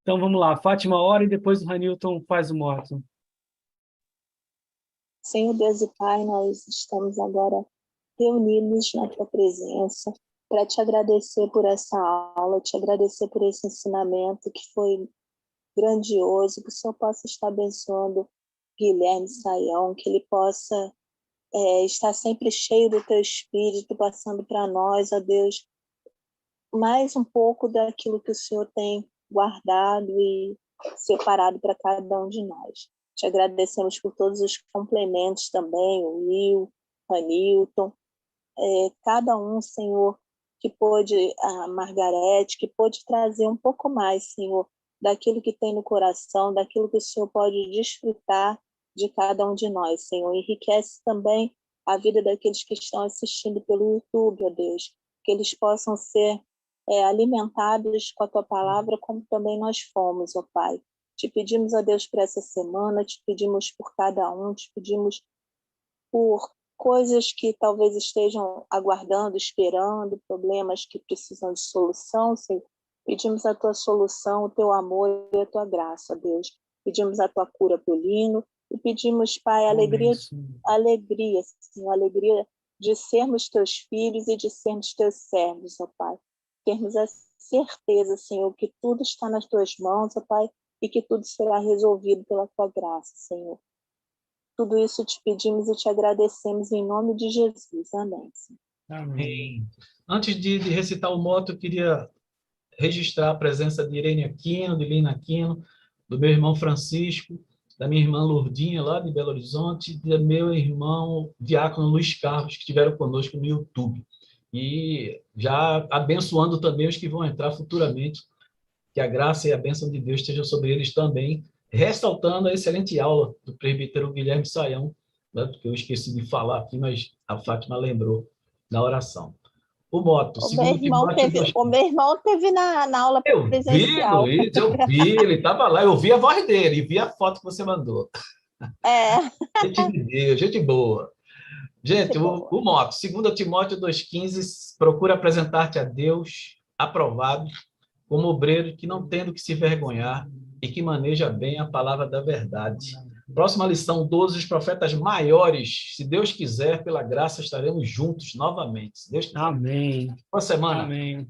Então, vamos lá, Fátima ora e depois o Ranilton faz o moto. Senhor Deus e Pai, nós estamos agora reunidos na Tua presença para Te agradecer por essa aula, Te agradecer por esse ensinamento que foi grandioso, que o Senhor possa estar abençoando Guilherme Saião, que ele possa estar sempre cheio do Teu Espírito, passando para nós, ó Deus, mais um pouco daquilo que o Senhor tem guardado e separado para cada um de nós. Te agradecemos por todos os complementos também, o Will, o Ranilton. cada um, Senhor, que pôde, a Margarete, que pôde trazer um pouco mais, Senhor, daquilo que tem no coração, daquilo que o Senhor pode desfrutar de cada um de nós, Senhor. Enriquece também a vida daqueles que estão assistindo pelo YouTube, ó Deus, que eles possam ser alimentados com a Tua palavra, como também nós fomos, ó Pai. Te pedimos, ó Deus, por essa semana, te pedimos por cada um, te pedimos por coisas que talvez estejam aguardando, esperando, problemas que precisam de solução, Senhor. Pedimos a Tua solução, o Teu amor e a Tua graça, Deus. Pedimos a Tua cura para o Lino e pedimos, Pai, alegria, Senhor, alegria de sermos Teus filhos e de sermos Teus servos, ó Pai. Termos a certeza, Senhor, que tudo está nas Tuas mãos, ó Pai, e que tudo será resolvido pela Tua graça, Senhor. Tudo isso te pedimos e te agradecemos em nome de Jesus. Amém, Senhor. Amém. Antes de recitar o moto, eu queria registrar a presença de Irene Aquino, de Lina Aquino, do meu irmão Francisco, da minha irmã Lourdinha, lá de Belo Horizonte, e do meu irmão Diácono Luiz Carlos, que estiveram conosco no YouTube. E já abençoando também os que vão entrar futuramente, que a graça e a bênção de Deus estejam sobre eles também, ressaltando a excelente aula do presbítero Guilherme Saião, né, que eu esqueci de falar aqui, mas a Fátima lembrou na oração. O moto, o meu irmão teve na aula presencial. Luiz, eu vi, ele estava lá, eu vi a voz dele, e vi a foto que você mandou. Gente de Deus, gente boa. Gente, o moto, 2 Timóteo 2,15, procura apresentar-te a Deus, aprovado, como obreiro que não tendo que se vergonhar e que maneja bem a palavra da verdade. Próxima lição, 12, os profetas maiores. Se Deus quiser, pela graça, estaremos juntos novamente. Se Deus quiser. Amém. Boa semana. Amém.